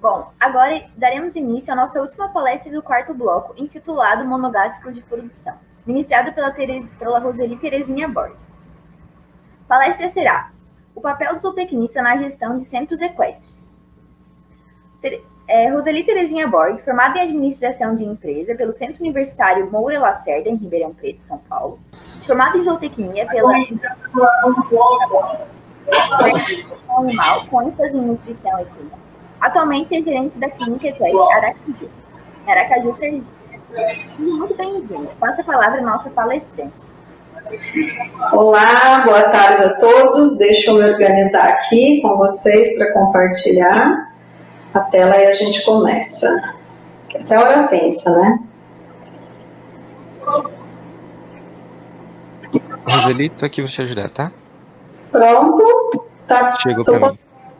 Bom, agora daremos início à nossa última palestra do quarto bloco, intitulado Monográfico de Produção, ministrado pela Roseli Terezinha Borg. A palestra será o papel do zootecnista na gestão de centros equestres. Roseli Terezinha Borg, formada em Administração de Empresa pelo Centro Universitário Moura Lacerda, em Ribeirão Preto, São Paulo, formada em zootecnia pela Animal, com ênfase em nutrição equina. Atualmente é gerente da clínica equestre Aracaju, Sergipe. Muito bem-vindo. Passa a palavra à nossa palestrante. Olá, boa tarde a todos. Deixa eu me organizar aqui com vocês para compartilhar a tela e a gente começa. Essa é a hora tensa, né? Roseli, tô aqui para te ajudar, tá? Pronto. Tá. Chegou para mim.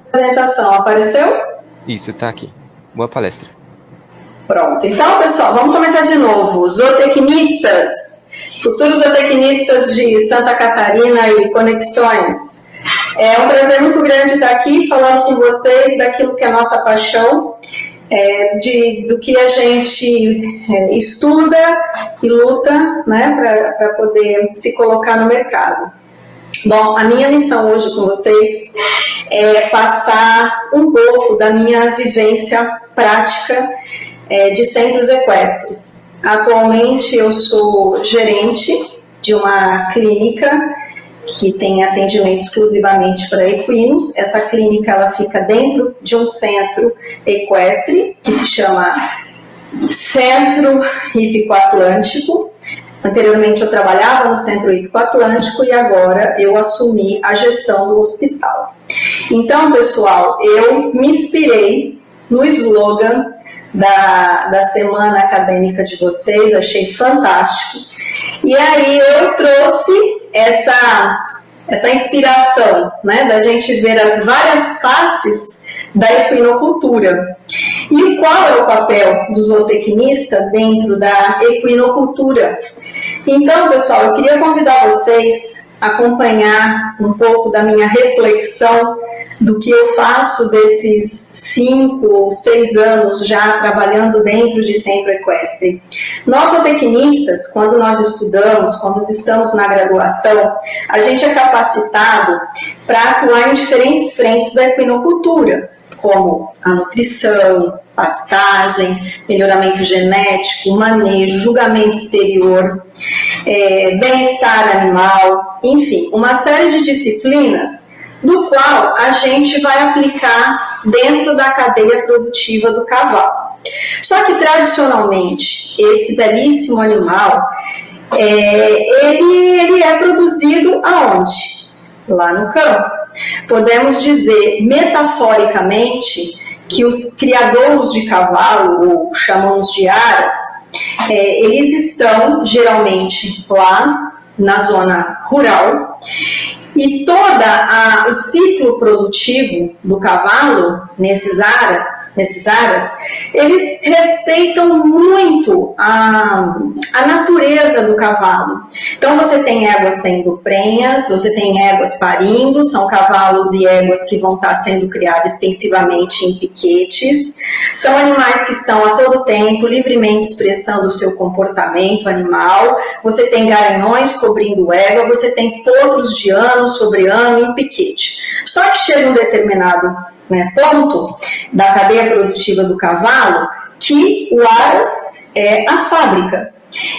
Apresentação, apareceu? Isso, tá aqui. Boa palestra. Pronto. Então, pessoal, vamos começar de novo. Zootecnistas, futuros zootecnistas de Santa Catarina e conexões. É um prazer muito grande estar aqui falando com vocês daquilo que é a nossa paixão, do que a gente estuda e luta, né, para poder se colocar no mercado. Bom, a minha missão hoje com vocês é passar um pouco da minha vivência prática de centros equestres. Atualmente eu sou gerente de uma clínica que tem atendimento exclusivamente para equinos. Essa clínica ela fica dentro de um centro equestre que se chama Centro Hípico Atlântico. Anteriormente eu trabalhava no Centro Hípico Atlântico e agora eu assumi a gestão do hospital. Então, pessoal, eu me inspirei no slogan da semana acadêmica de vocês, achei fantásticos. E aí eu trouxe essa inspiração, né, da gente ver as várias faces da equinocultura. E qual é o papel do zootecnista dentro da equinocultura? Então, pessoal, eu queria convidar vocês a acompanhar um pouco da minha reflexão do que eu faço desses 5 ou 6 anos já trabalhando dentro de centro equestre. Nós, zootecnistas, quando nós estudamos, quando estamos na graduação, a gente é capacitado para atuar em diferentes frentes da equinocultura, como a nutrição, pastagem, melhoramento genético, manejo, julgamento exterior, bem-estar animal, enfim, uma série de disciplinas do qual a gente vai aplicar dentro da cadeia produtiva do cavalo. Só que, tradicionalmente, esse belíssimo animal, ele é produzido aonde? Lá no campo. Podemos dizer, metaforicamente, que os criadouros de cavalo, ou chamamos de aras, eles estão, geralmente, lá na zona rural, e todo o ciclo produtivo do cavalo, nesses aras, eles respeitam muito a natureza do cavalo. Então, você tem éguas sendo prenhas, você tem éguas parindo, são cavalos e éguas que vão estar sendo criados extensivamente em piquetes, são animais que estão a todo tempo livremente expressando o seu comportamento animal, você tem garanhões cobrindo égua, você tem potros de ano sobre ano em piquete. Só que chega um determinado ponto da cadeia produtiva do cavalo que o aras é a fábrica.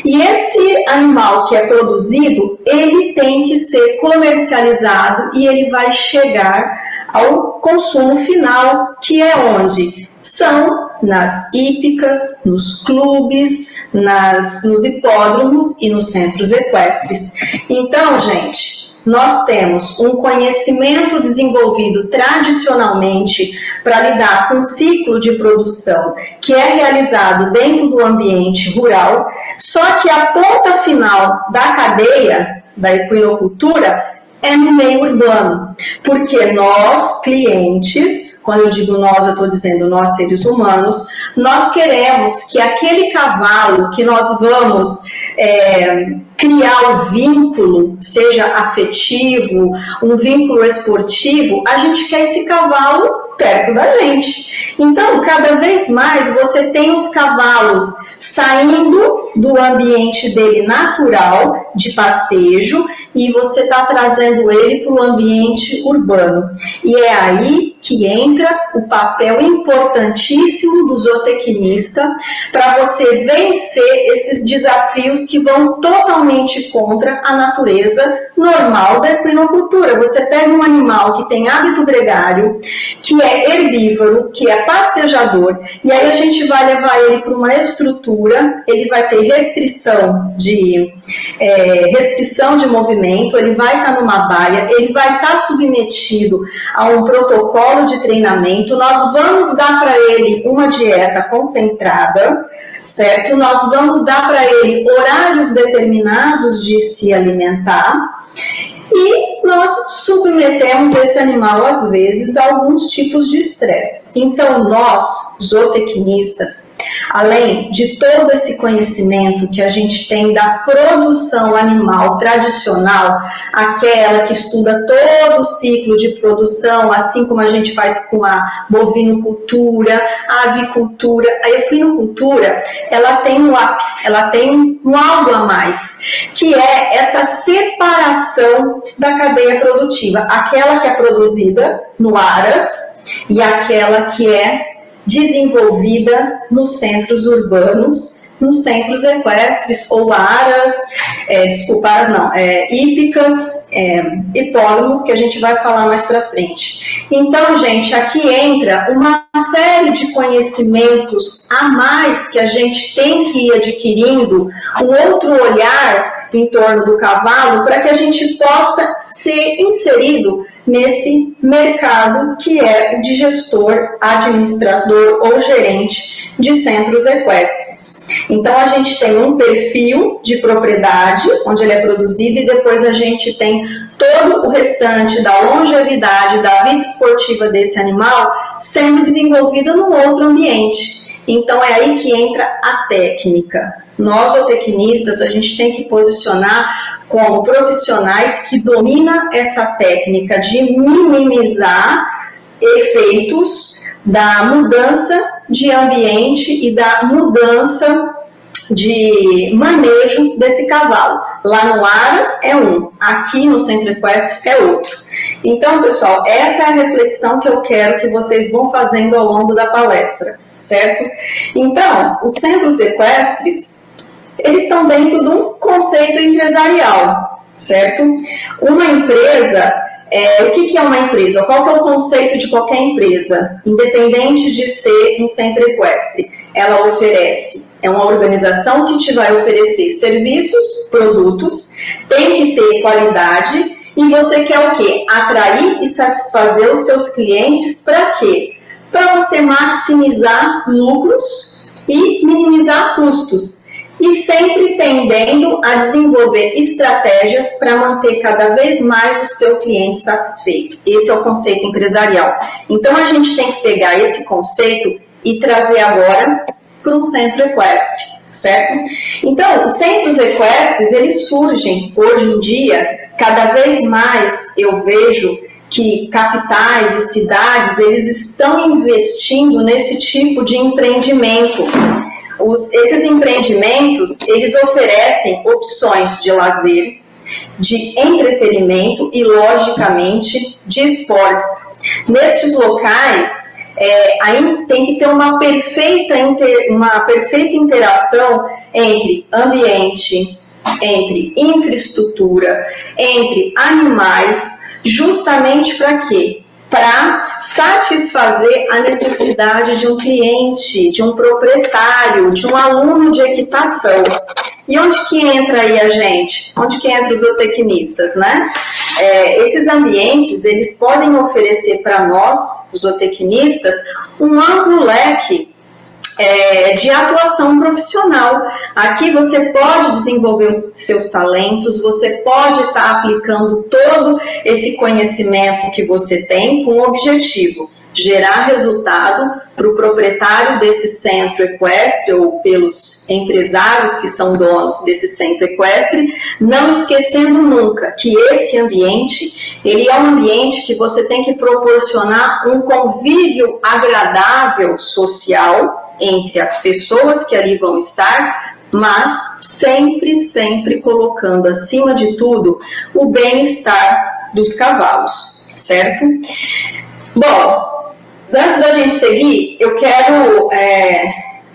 E esse animal que é produzido, ele tem que ser comercializado e ele vai chegar ao consumo final, que é onde? São nas hípicas, nos clubes, nos hipódromos e nos centros equestres. Então, gente, nós temos um conhecimento desenvolvido tradicionalmente para lidar com o ciclo de produção que é realizado dentro do ambiente rural, só que a ponta final da cadeia da equinocultura é no meio urbano, porque nós, clientes, quando eu digo nós, eu estou dizendo nós, seres humanos, nós queremos que aquele cavalo que nós vamos criar um vínculo, seja afetivo, um vínculo esportivo, a gente quer esse cavalo perto da gente. Então, cada vez mais você tem os cavalos saindo do ambiente dele natural, de pastejo, e você está trazendo ele para o ambiente urbano. E é aí que entra o papel importantíssimo do zootecnista para você vencer esses desafios que vão totalmente contra a natureza normal da equinocultura. Você pega um animal que tem hábito gregário, que é herbívoro, que é pastejador, e aí a gente vai levar ele para uma estrutura, ele vai ter restrição de movimento, ele vai estar numa baia, ele vai estar submetido a um protocolo de treinamento, nós vamos dar para ele uma dieta concentrada, certo? Nós vamos dar para ele horários determinados de se alimentar e nós submetemos esse animal, às vezes, a alguns tipos de estresse. Então, nós, zootecnistas, além de todo esse conhecimento que a gente tem da produção animal tradicional, aquela que estuda todo o ciclo de produção, assim como a gente faz com a bovinocultura, a avicultura, a equinocultura, ela tem ela tem um algo a mais, que é essa separação da cadeia produtiva, aquela que é produzida no aras e aquela que é desenvolvida nos centros urbanos, nos centros equestres ou aras, hípicas, hipódromos, que a gente vai falar mais para frente. Então, gente, aqui entra uma série de conhecimentos a mais que a gente tem que ir adquirindo, um outro olhar em torno do cavalo, para que a gente possa ser inserido nesse mercado que é o de gestor, administrador ou gerente de centros equestres. Então, a gente tem um perfil de propriedade, onde ele é produzido, e depois a gente tem todo o restante da longevidade, da vida esportiva desse animal sendo desenvolvida num outro ambiente. Então, é aí que entra a técnica. Nós, zootecnistas, a gente tem que posicionar como profissionais que dominam essa técnica de minimizar efeitos da mudança de ambiente e da mudança de manejo desse cavalo. Lá no aras é um, aqui no centro equestre é outro. Então, pessoal, essa é a reflexão que eu quero que vocês vão fazendo ao longo da palestra, certo? Então, os centros equestres, eles estão dentro de um conceito empresarial, certo? Uma empresa, o que é uma empresa? Qual que é o conceito de qualquer empresa? Independente de ser um centro equestre, ela oferece, é uma organização que te vai oferecer serviços, produtos, tem que ter qualidade, e você quer o quê? Atrair e satisfazer os seus clientes para quê? Para você maximizar lucros e minimizar custos. E sempre tendendo a desenvolver estratégias para manter cada vez mais o seu cliente satisfeito. Esse é o conceito empresarial. Então, a gente tem que pegar esse conceito e trazer agora para um centro equestre, certo? Então, os centros equestres, eles surgem hoje em dia, cada vez mais eu vejo que capitais e cidades, eles estão investindo nesse tipo de empreendimento. Esses empreendimentos, eles oferecem opções de lazer, de entretenimento e, logicamente, de esportes. Nestes locais, aí tem que ter uma perfeita interação entre ambiente, entre infraestrutura, entre animais, justamente para quê? Para satisfazer a necessidade de um cliente, de um proprietário, de um aluno de equitação. E onde que entra aí a gente? Onde que entra os zootecnistas, né? Esses ambientes, eles podem oferecer para nós, zootecnistas, um amplo leque de atuação profissional. Aqui você pode desenvolver os seus talentos, você pode estar aplicando todo esse conhecimento que você tem com o objetivo gerar resultado para o proprietário desse centro equestre ou pelos empresários que são donos desse centro equestre, não esquecendo nunca que esse ambiente, ele é um ambiente que você tem que proporcionar um convívio agradável social entre as pessoas que ali vão estar, mas sempre colocando acima de tudo o bem-estar dos cavalos, certo? Bom, antes da gente seguir, eu quero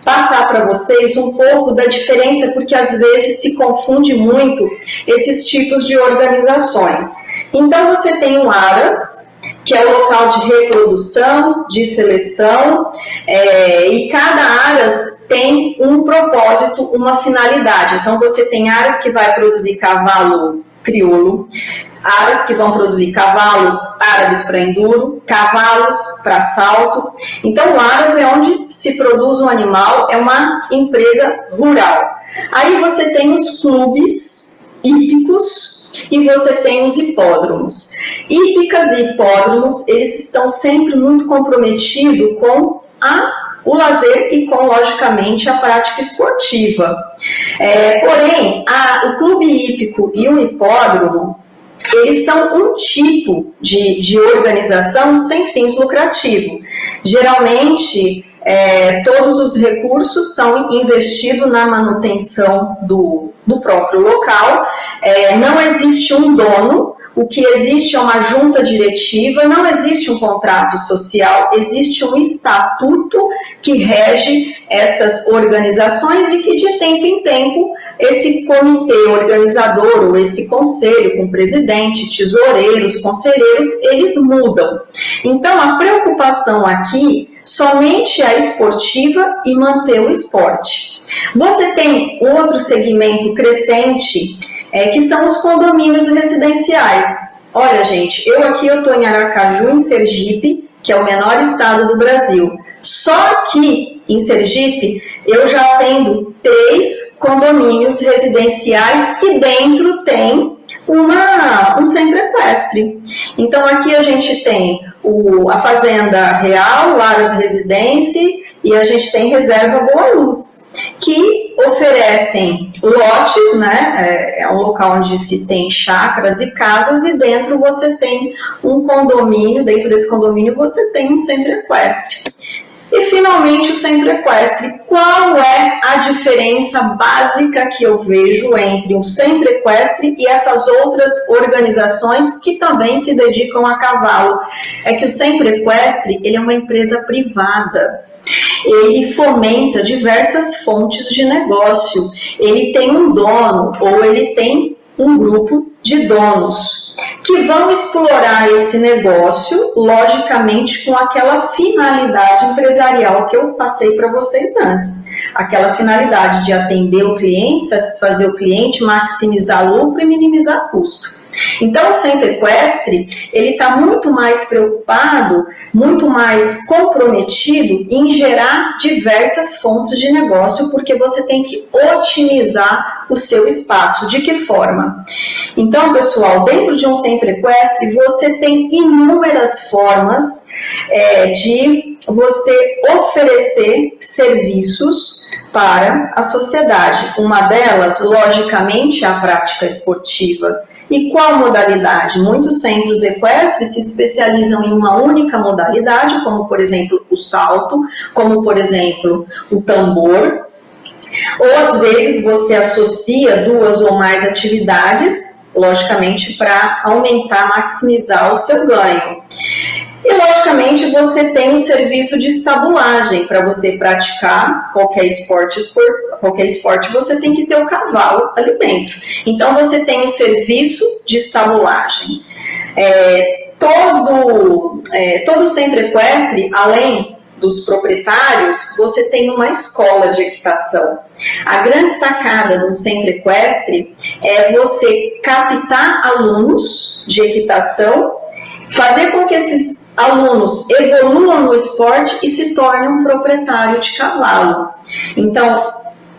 passar para vocês um pouco da diferença, porque às vezes se confunde muito esses tipos de organizações. Então você tem o ARAS, que é o local de reprodução, de seleção, e cada ARAS tem um propósito, uma finalidade. Então você tem ARAS que vai produzir cavalo crioulo, áreas que vão produzir cavalos árabes para enduro, cavalos para salto. Então, o aras é onde se produz um animal, é uma empresa rural. Aí você tem os clubes hípicos e você tem os hipódromos. Hípicas e hipódromos, eles estão sempre muito comprometidos com o lazer e com, logicamente, a prática esportiva. Porém, o clube hípico e o hipódromo, eles são um tipo de organização sem fins lucrativos. Geralmente, todos os recursos são investidos na manutenção do próprio local. Não existe um dono, o que existe é uma junta diretiva, não existe um contrato social, existe um estatuto que rege essas organizações e que de tempo em tempo esse comitê organizador ou esse conselho com presidente, tesoureiros, conselheiros, eles mudam. Então a preocupação aqui somente é esportiva e manter o esporte. Você tem outro segmento crescente, que são os condomínios residenciais. Olha, gente, eu estou em Aracaju, em Sergipe, que é o menor estado do Brasil. Só que em Sergipe eu já atendo 3 condomínios residenciais que dentro tem um centro equestre. Então aqui a gente tem a Fazenda Real, o Aras Residência, e a gente tem Reserva Boa Luz, que oferecem lotes, né? É um local onde se tem chácaras e casas, e dentro você tem um condomínio, dentro desse condomínio você tem um centro equestre. E finalmente o centro equestre. Qual é a diferença básica que eu vejo entre um centro equestre e essas outras organizações que também se dedicam a cavalo? É que o centro equestre, ele é uma empresa privada. Ele fomenta diversas fontes de negócio. Ele tem um dono ou ele tem um grupo de donos que vão explorar esse negócio, logicamente, com aquela finalidade empresarial que eu passei para vocês antes. Aquela finalidade de atender o cliente, satisfazer o cliente, maximizar lucro e minimizar custo. Então, o centro equestre, ele está muito mais preocupado, muito mais comprometido em gerar diversas fontes de negócio, porque você tem que otimizar o seu espaço. De que forma? Então, pessoal, dentro de um centro equestre, você tem inúmeras formas de você oferecer serviços para a sociedade. Uma delas, logicamente, é a prática esportiva. E qual modalidade? Muitos centros equestres se especializam em uma única modalidade, como, por exemplo, o salto, como, por exemplo, o tambor. Ou, às vezes, você associa 2 ou mais atividades, logicamente, para aumentar, maximizar o seu ganho. E, logicamente, você tem um serviço de estabulagem. Para você praticar qualquer esporte, você tem que ter o cavalo ali dentro. Então, você tem um serviço de estabulagem. Todo centro equestre, além dos proprietários, você tem uma escola de equitação. A grande sacada de um centro equestre é você captar alunos de equitação fazer com que esses alunos evoluam no esporte e se tornem um proprietário de cavalo. Então,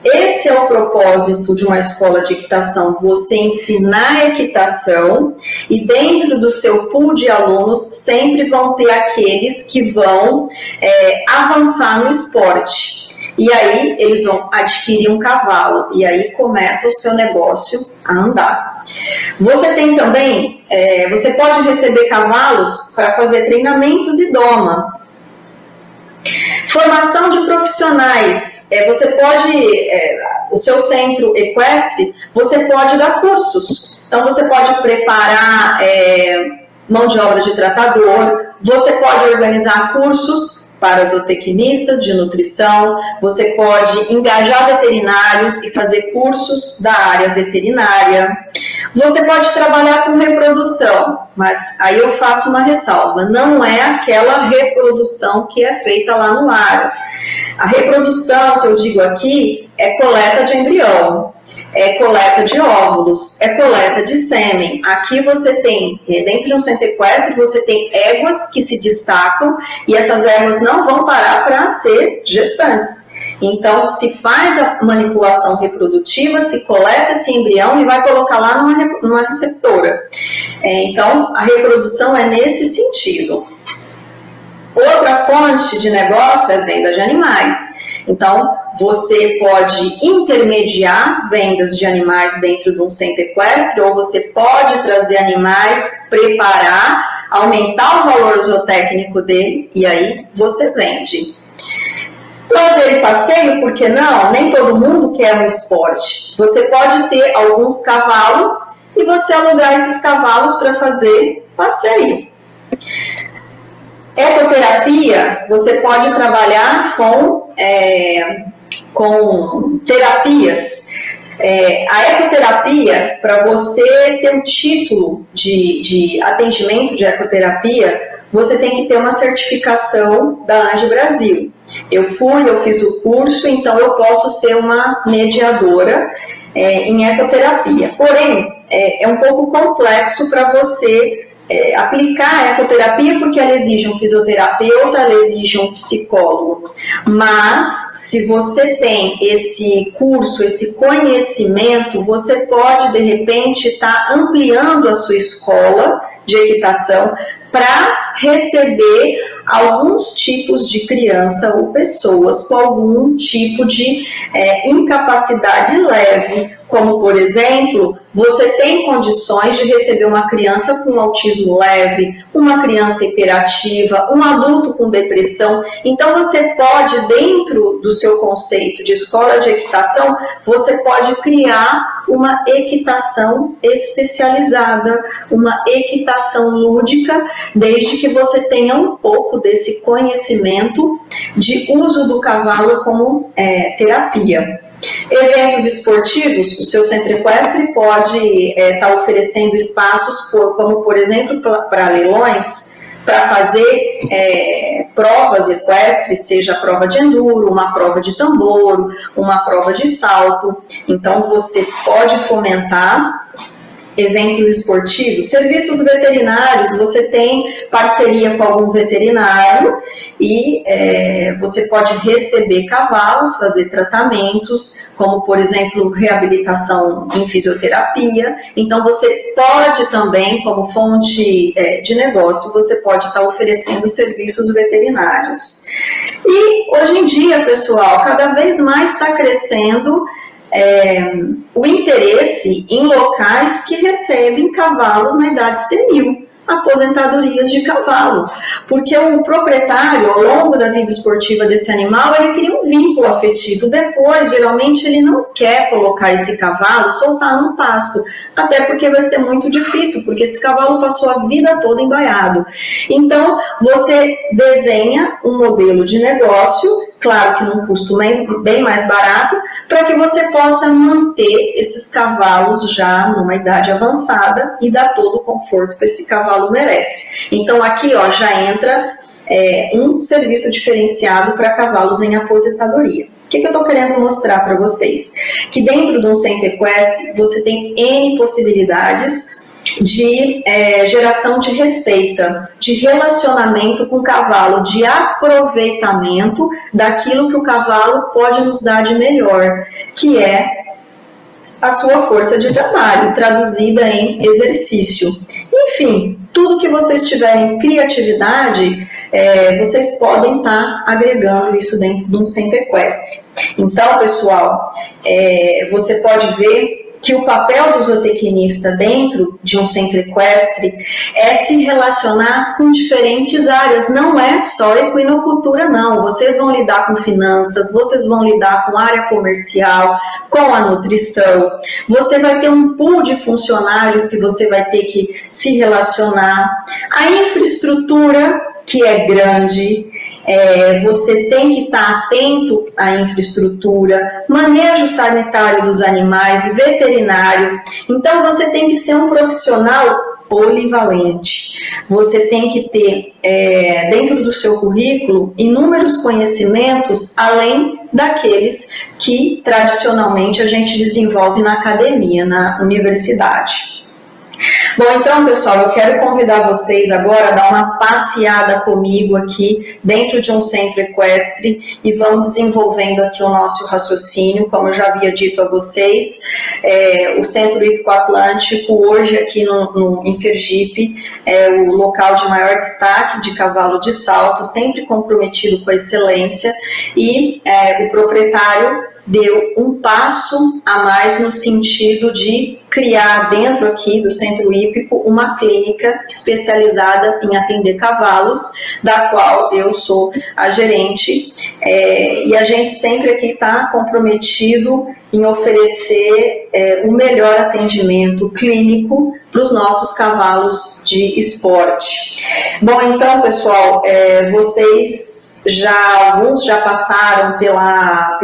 esse é o propósito de uma escola de equitação, você ensinar equitação, e dentro do seu pool de alunos sempre vão ter aqueles que vão avançar no esporte. E aí eles vão adquirir um cavalo, e aí começa o seu negócio a andar. Você tem também, você pode receber cavalos para fazer treinamentos e doma. Formação de profissionais, você pode, o seu centro equestre, você pode dar cursos. Então você pode preparar mão de obra de tratador, você pode organizar cursos para zootecnistas de nutrição, você pode engajar veterinários e fazer cursos da área veterinária. Você pode trabalhar com reprodução, mas aí eu faço uma ressalva, não é aquela reprodução que é feita lá no Aras. A reprodução que eu digo aqui é coleta de embrião, é coleta de óvulos, é coleta de sêmen. Aqui você tem, dentro de um centro equestre, você tem éguas que se destacam e essas éguas não vão parar para ser gestantes. Então, se faz a manipulação reprodutiva, se coleta esse embrião e vai colocar lá numa receptora. Então, a reprodução é nesse sentido. Outra fonte de negócio é venda de animais. Então, você pode intermediar vendas de animais dentro de um centro equestre, ou você pode trazer animais, preparar, aumentar o valor zootécnico dele, e aí você vende. Lazer e passeio, por que não? Nem todo mundo quer um esporte. Você pode ter alguns cavalos e você alugar esses cavalos para fazer passeio. Ecoterapia, você pode trabalhar com terapias. A ecoterapia, para você ter um título de atendimento de ecoterapia, você tem que ter uma certificação da ANGE Brasil. Eu fiz o curso, então eu posso ser uma mediadora em ecoterapia. Porém, é um pouco complexo para você aplicar a ecoterapia, porque ela exige um fisioterapeuta, ela exige um psicólogo. Mas, se você tem esse curso, esse conhecimento, você pode, de repente, estar ampliando a sua escola de equitação para receber alguns tipos de criança ou pessoas com algum tipo de incapacidade leve, como, por exemplo, você tem condições de receber uma criança com autismo leve, uma criança hiperativa, um adulto com depressão. Então, você pode, dentro do seu conceito de escola de equitação, você pode criar uma equitação especializada, uma equitação lúdica, desde que você tenha um pouco desse conhecimento de uso do cavalo como terapia. Eventos esportivos, o seu centro equestre pode estar oferecendo espaços, como por exemplo para leilões, para fazer provas equestres, seja a prova de enduro, uma prova de tambor, uma prova de salto. Então você pode fomentar eventos esportivos. Serviços veterinários, você tem parceria com algum veterinário e você pode receber cavalos, fazer tratamentos, como por exemplo reabilitação em fisioterapia. Então você pode também, como fonte de negócio, você pode estar oferecendo serviços veterinários. E hoje em dia, pessoal, cada vez mais está crescendo o interesse em locais que recebem cavalos na idade senil, aposentadorias de cavalo, porque o proprietário, ao longo da vida esportiva desse animal, ele cria um vínculo afetivo. Depois, geralmente, ele não quer colocar esse cavalo, soltar no pasto, até porque vai ser muito difícil, porque esse cavalo passou a vida toda embaiado. Então, você desenha um modelo de negócio, claro que num custo bem mais barato, para que você possa manter esses cavalos já numa idade avançada e dar todo o conforto que esse cavalo merece. Então, aqui ó, já entra um serviço diferenciado para cavalos em aposentadoria. O que eu estou querendo mostrar para vocês? Que dentro de um centro equestre você tem N possibilidades de geração de receita, de relacionamento com o cavalo, de aproveitamento daquilo que o cavalo pode nos dar de melhor, que é a sua força de trabalho, traduzida em exercício. Enfim, tudo que vocês tiverem criatividade, vocês podem estar agregando isso dentro de um centro equestre. Então, pessoal, você pode ver que o papel do zootecnista dentro de um centro equestre é se relacionar com diferentes áreas, não é só equinocultura não, vocês vão lidar com finanças, vocês vão lidar com área comercial, com a nutrição, você vai ter um pool de funcionários que você vai ter que se relacionar, a infraestrutura que é grande, você tem que estar atento à infraestrutura, manejo sanitário dos animais, veterinário. Então, você tem que ser um profissional polivalente. Você tem que ter, dentro do seu currículo, inúmeros conhecimentos, além daqueles que, tradicionalmente, a gente desenvolve na academia, na universidade. Bom, então, pessoal, eu quero convidar vocês agora a dar uma passeada comigo aqui dentro de um centro equestre e vamos desenvolvendo aqui o nosso raciocínio, como eu já havia dito a vocês. O Centro Hípico Atlântico, hoje aqui em Sergipe, é o local de maior destaque de cavalo de salto, sempre comprometido com a excelência, e o proprietário deu um passo a mais no sentido de criar dentro aqui do Centro Hípico uma clínica especializada em atender cavalos, da qual eu sou a gerente, e a gente sempre aqui está comprometido em oferecer o melhor atendimento clínico para os nossos cavalos de esporte. Bom, então, pessoal, alguns já passaram pela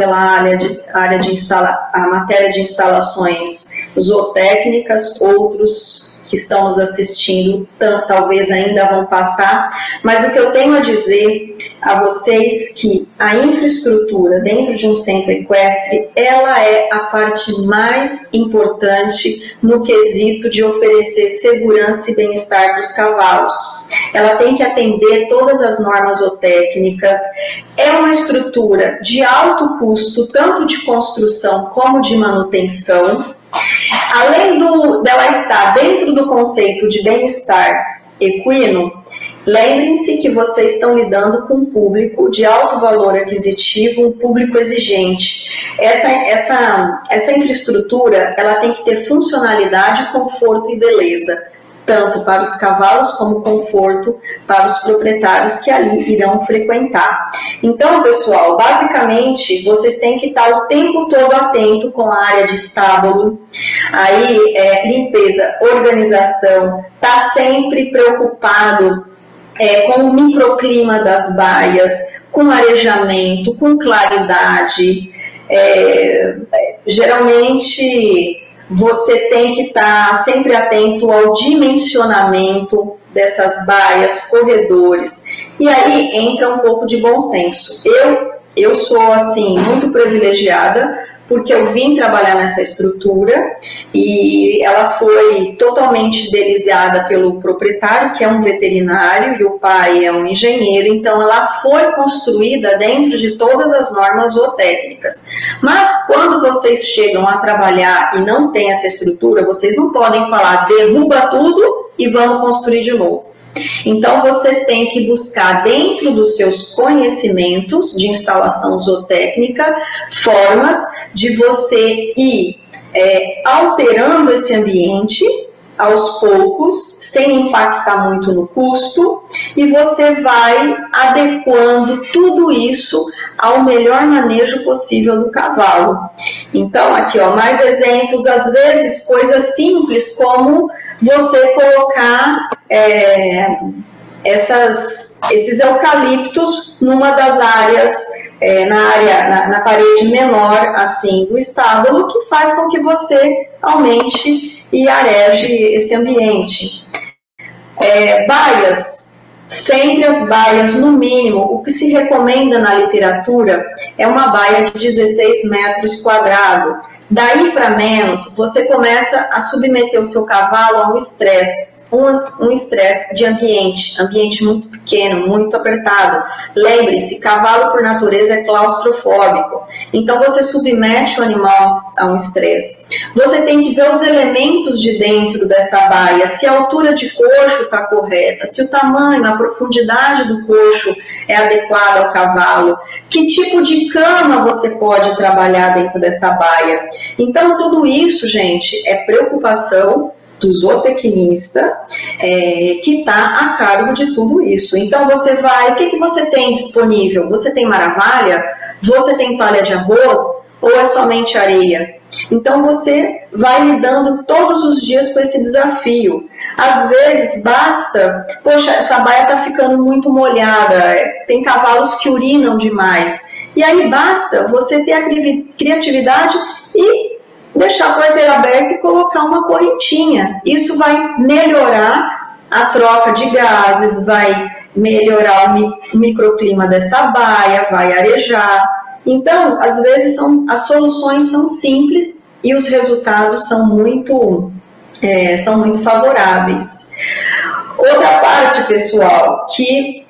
a matéria de instalações zootécnicas, outros que estão nos assistindo talvez ainda vão passar, mas o que eu tenho a dizer a vocês que a infraestrutura dentro de um centro equestre, ela é a parte mais importante no quesito de oferecer segurança e bem-estar para os cavalos. Ela tem que atender todas as normas zootécnicas, é uma estrutura de alto custo, tanto de construção como de manutenção. Além dela estar dentro do conceito de bem-estar equino, lembrem-se que vocês estão lidando com um público de alto valor aquisitivo, um público exigente. Essa infraestrutura, ela tem que ter funcionalidade, conforto e beleza, tanto para os cavalos como conforto para os proprietários que ali irão frequentar. Então, pessoal, basicamente, vocês têm que estar o tempo todo atento com a área de estábulo, aí limpeza, organização, tá sempre preocupado com o microclima das baias, com arejamento, com claridade. Geralmente você tem que estar sempre atento ao dimensionamento dessas baias, corredores. E aí entra um pouco de bom senso. Eu sou, assim, muito privilegiada, porque eu vim trabalhar nessa estrutura e ela foi totalmente idealizada pelo proprietário, que é um veterinário, e o pai é um engenheiro, então ela foi construída dentro de todas as normas zootécnicas. Mas quando vocês chegam a trabalhar e não tem essa estrutura, vocês não podem falar, derruba tudo e vamos construir de novo. Então, você tem que buscar dentro dos seus conhecimentos de instalação zootécnica formas de você ir alterando esse ambiente aos poucos, sem impactar muito no custo, e você vai adequando tudo isso ao melhor manejo possível do cavalo. Então, aqui, ó, mais exemplos, às vezes coisas simples como você colocar esses eucaliptos numa das áreas, na parede menor assim do estábulo, que faz com que você aumente e areje esse ambiente. Baias, sempre as baias no mínimo, o que se recomenda na literatura é uma baia de 16 metros quadrados. Daí para menos, você começa a submeter o seu cavalo a um estresse, um estresse de ambiente muito pequeno, muito apertado. Lembre-se, cavalo por natureza é claustrofóbico, então você submete o animal a um estresse. Você tem que ver os elementos de dentro dessa baia, se a altura de coxo está correta, se o tamanho, a profundidade do coxo é adequada ao cavalo, que tipo de cama você pode trabalhar dentro dessa baia. Então, tudo isso, gente, é preocupação do zootecnista que está a cargo de tudo isso. Então, você vai, o que você tem disponível? Você tem maravalha? Você tem palha de arroz? Ou é somente areia? Então, você vai lidando todos os dias com esse desafio. Às vezes, basta, poxa, essa baia está ficando muito molhada, tem cavalos que urinam demais. E aí, basta você ter a criatividade e deixar a porteira aberta e colocar uma correntinha. Isso vai melhorar a troca de gases, vai melhorar o microclima dessa baia, vai arejar. Então, às vezes, as soluções são simples e os resultados são muito favoráveis. Outra parte, pessoal, que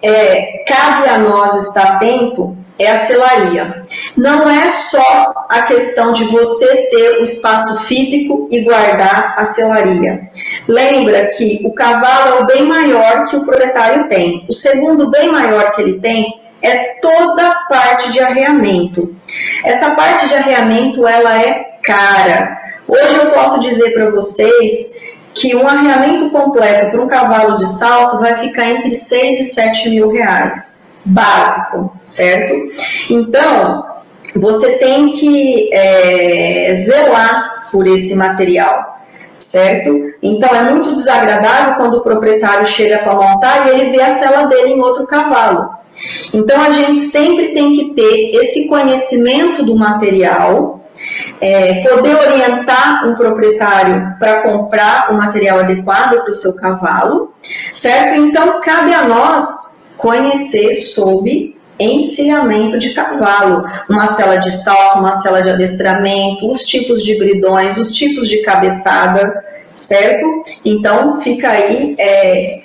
cabe a nós estar atento é a selaria. Não é só a questão de você ter o espaço físico e guardar a selaria. Lembra que o cavalo é o bem maior que o proprietário tem. O segundo bem maior que ele tem é toda a parte de arreamento. Essa parte de arreamento, ela é cara. Hoje eu posso dizer para vocês que um arreamento completo para um cavalo de salto vai ficar entre 6 e 7 mil reais, básico, certo? Então, você tem que zelar por esse material, certo? Então, é muito desagradável quando o proprietário chega para montar e ele vê a sela dele em outro cavalo. Então, a gente sempre tem que ter esse conhecimento do material, poder orientar um proprietário para comprar o material adequado para o seu cavalo, certo? Então, cabe a nós conhecer sobre encilhamento de cavalo, uma sela de salto, uma sela de adestramento, os tipos de bridões, os tipos de cabeçada, certo? Então, fica aí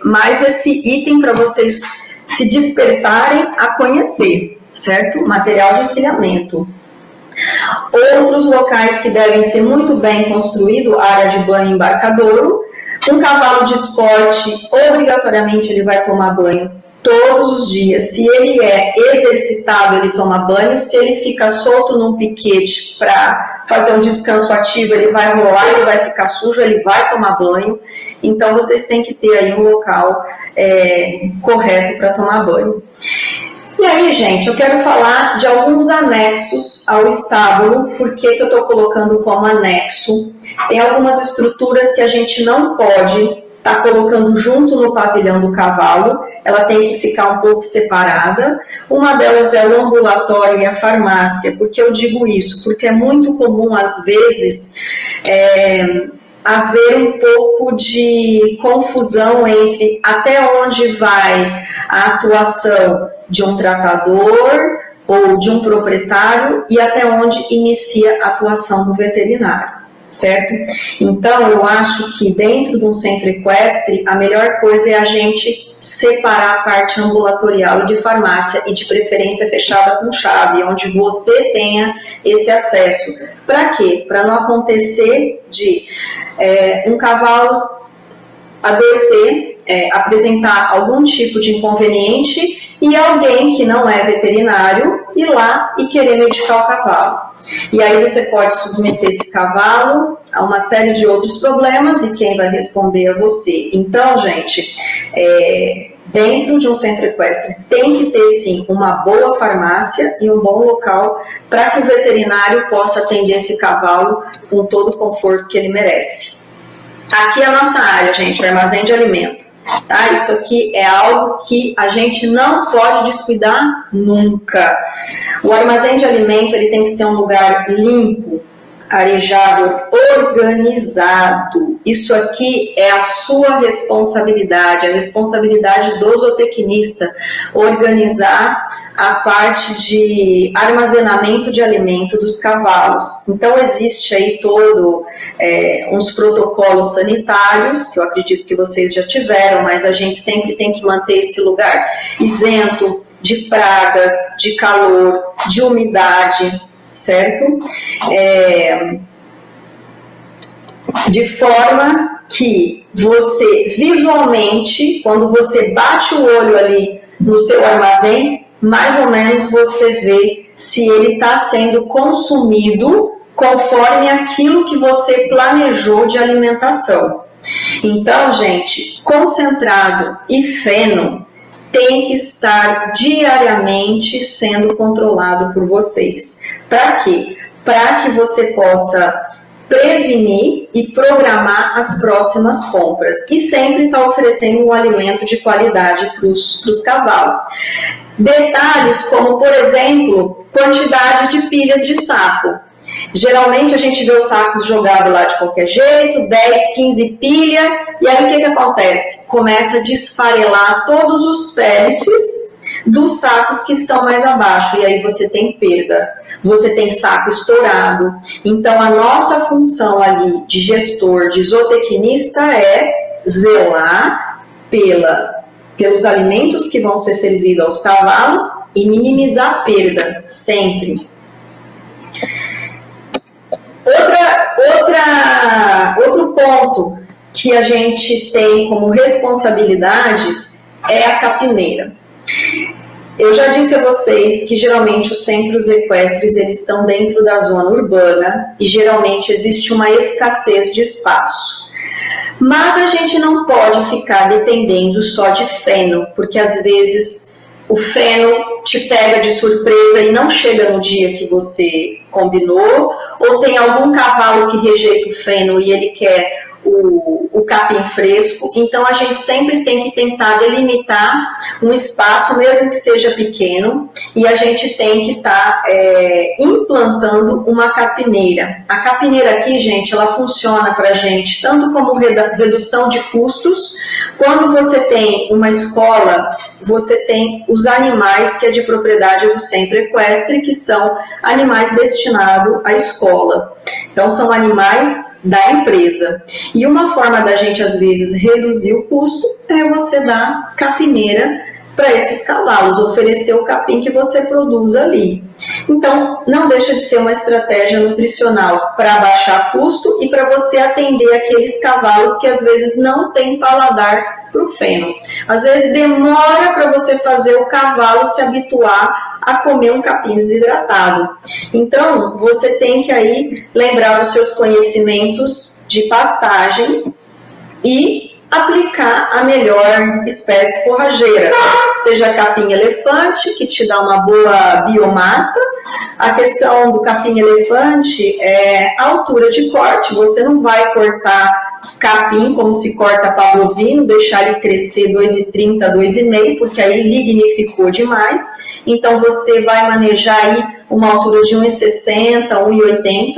mais esse item para vocês se despertarem a conhecer, certo? Material de encilhamento. Outros locais que devem ser muito bem construídos, área de banho e embarcadouro. Um cavalo de esporte, obrigatoriamente ele vai tomar banho todos os dias. Se ele é exercitado, ele toma banho. Se ele fica solto num piquete para fazer um descanso ativo, ele vai rolar, ele vai ficar sujo, ele vai tomar banho. Então, vocês têm que ter aí um local correto para tomar banho. E aí, gente, eu quero falar de alguns anexos ao estábulo. Por que eu estou colocando como anexo? Tem algumas estruturas que a gente não pode estar colocando junto no pavilhão do cavalo, ela tem que ficar um pouco separada. Uma delas é o ambulatório e a farmácia. Por que eu digo isso? Porque é muito comum, às vezes, haver um pouco de confusão entre até onde vai a atuação de um tratador ou de um proprietário e até onde inicia a atuação do veterinário, certo? Então, eu acho que dentro de um centro equestre, a melhor coisa é a gente separar a parte ambulatorial e de farmácia, e de preferência fechada com chave, onde você tenha esse acesso. Para quê? Para não acontecer de um cavalo adoecer, apresentar algum tipo de inconveniente e alguém que não é veterinário ir lá e querer medicar o cavalo. E aí você pode submeter esse cavalo a uma série de outros problemas e quem vai responder é você. Então, gente, dentro de um centro equestre tem que ter sim uma boa farmácia e um bom local para que o veterinário possa atender esse cavalo com todo o conforto que ele merece. Aqui é a nossa área, gente, o armazém de alimento. Tá? Isso aqui é algo que a gente não pode descuidar nunca. O armazém de alimento ele tem que ser um lugar limpo, arejado, organizado. Isso aqui é a sua responsabilidade, a responsabilidade do zootecnista, organizar a parte de armazenamento de alimento dos cavalos. Então, existe aí todo uns protocolos sanitários, que eu acredito que vocês já tiveram, mas a gente sempre tem que manter esse lugar isento de pragas, de calor, de umidade, certo? De forma que você, visualmente, quando você bate o olho ali no seu armazém, mais ou menos você vê se ele está sendo consumido conforme aquilo que você planejou de alimentação. Então, gente, concentrado e feno tem que estar diariamente sendo controlado por vocês. Para quê? Para que você possa prevenir e programar as próximas compras e sempre estar oferecendo um alimento de qualidade para os cavalos. Detalhes como, por exemplo, quantidade de pilhas de saco. Geralmente a gente vê os sacos jogados lá de qualquer jeito, 10, 15 pilhas, e aí o que acontece? Começa a desfarelar todos os pellets dos sacos que estão mais abaixo, e aí você tem perda, você tem saco estourado. Então a nossa função ali de gestor, de zootecnista é zelar pelos alimentos que vão ser servidos aos cavalos e minimizar a perda, sempre. Outro ponto que a gente tem como responsabilidade é a capineira. Eu já disse a vocês que geralmente os centros equestres eles estão dentro da zona urbana e geralmente existe uma escassez de espaço. Mas a gente não pode ficar dependendo só de feno, porque às vezes o feno te pega de surpresa e não chega no dia que você combinou, ou tem algum cavalo que rejeita o feno e ele quer o capim fresco. Então a gente sempre tem que tentar delimitar um espaço, mesmo que seja pequeno, e a gente tem que estar implantando uma capineira. A capineira aqui, gente, ela funciona para a gente tanto como redução de custos. Quando você tem uma escola, você tem os animais que é de propriedade do centro equestre, que são animais destinados à escola. Então, são animais da empresa. E uma forma da gente, às vezes, reduzir o custo é você dar capineira para esses cavalos, oferecer o capim que você produz ali. Então, não deixa de ser uma estratégia nutricional para baixar custo e para você atender aqueles cavalos que, às vezes, não têm paladar para o feno. Às vezes, demora para você fazer o cavalo se habituar a comer um capim desidratado. Então, você tem que aí lembrar dos seus conhecimentos de pastagem e aplicar a melhor espécie forrageira, seja capim elefante, que te dá uma boa biomassa. A questão do capim elefante é a altura de corte, você não vai cortar capim como se corta para bovino, deixar ele crescer 2,30, 2,5, porque aí lignificou demais. Então você vai manejar aí uma altura de 1,60, 1,80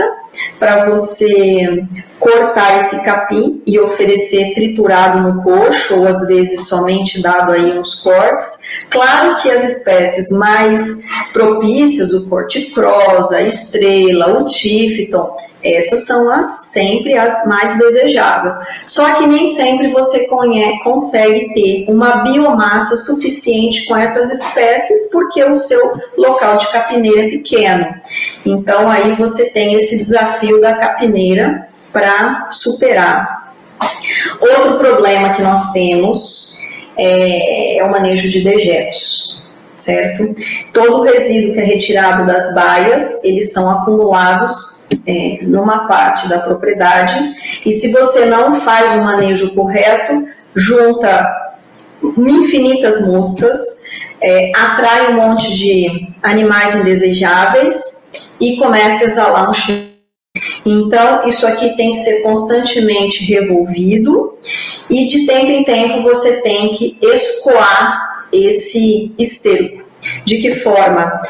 para você cortar esse capim e oferecer triturado no coxo, ou às vezes somente dado aí uns cortes. Claro que as espécies mais propícias, o corte-cross, a estrela, o tifton, essas são sempre as mais desejáveis. Só que nem sempre você consegue ter uma biomassa suficiente com essas espécies, porque o seu local de capineira é pequeno. Então aí você tem esse desafio da capineira para superar. Outro problema que nós temos é o manejo de dejetos, certo? Todo o resíduo que é retirado das baias, eles são acumulados numa parte da propriedade, e se você não faz o manejo correto, junta infinitas moscas, atrai um monte de animais indesejáveis e começa a exalar um cheiro. Então, isso aqui tem que ser constantemente revolvido e de tempo em tempo você tem que escoar esse esterco. De que forma?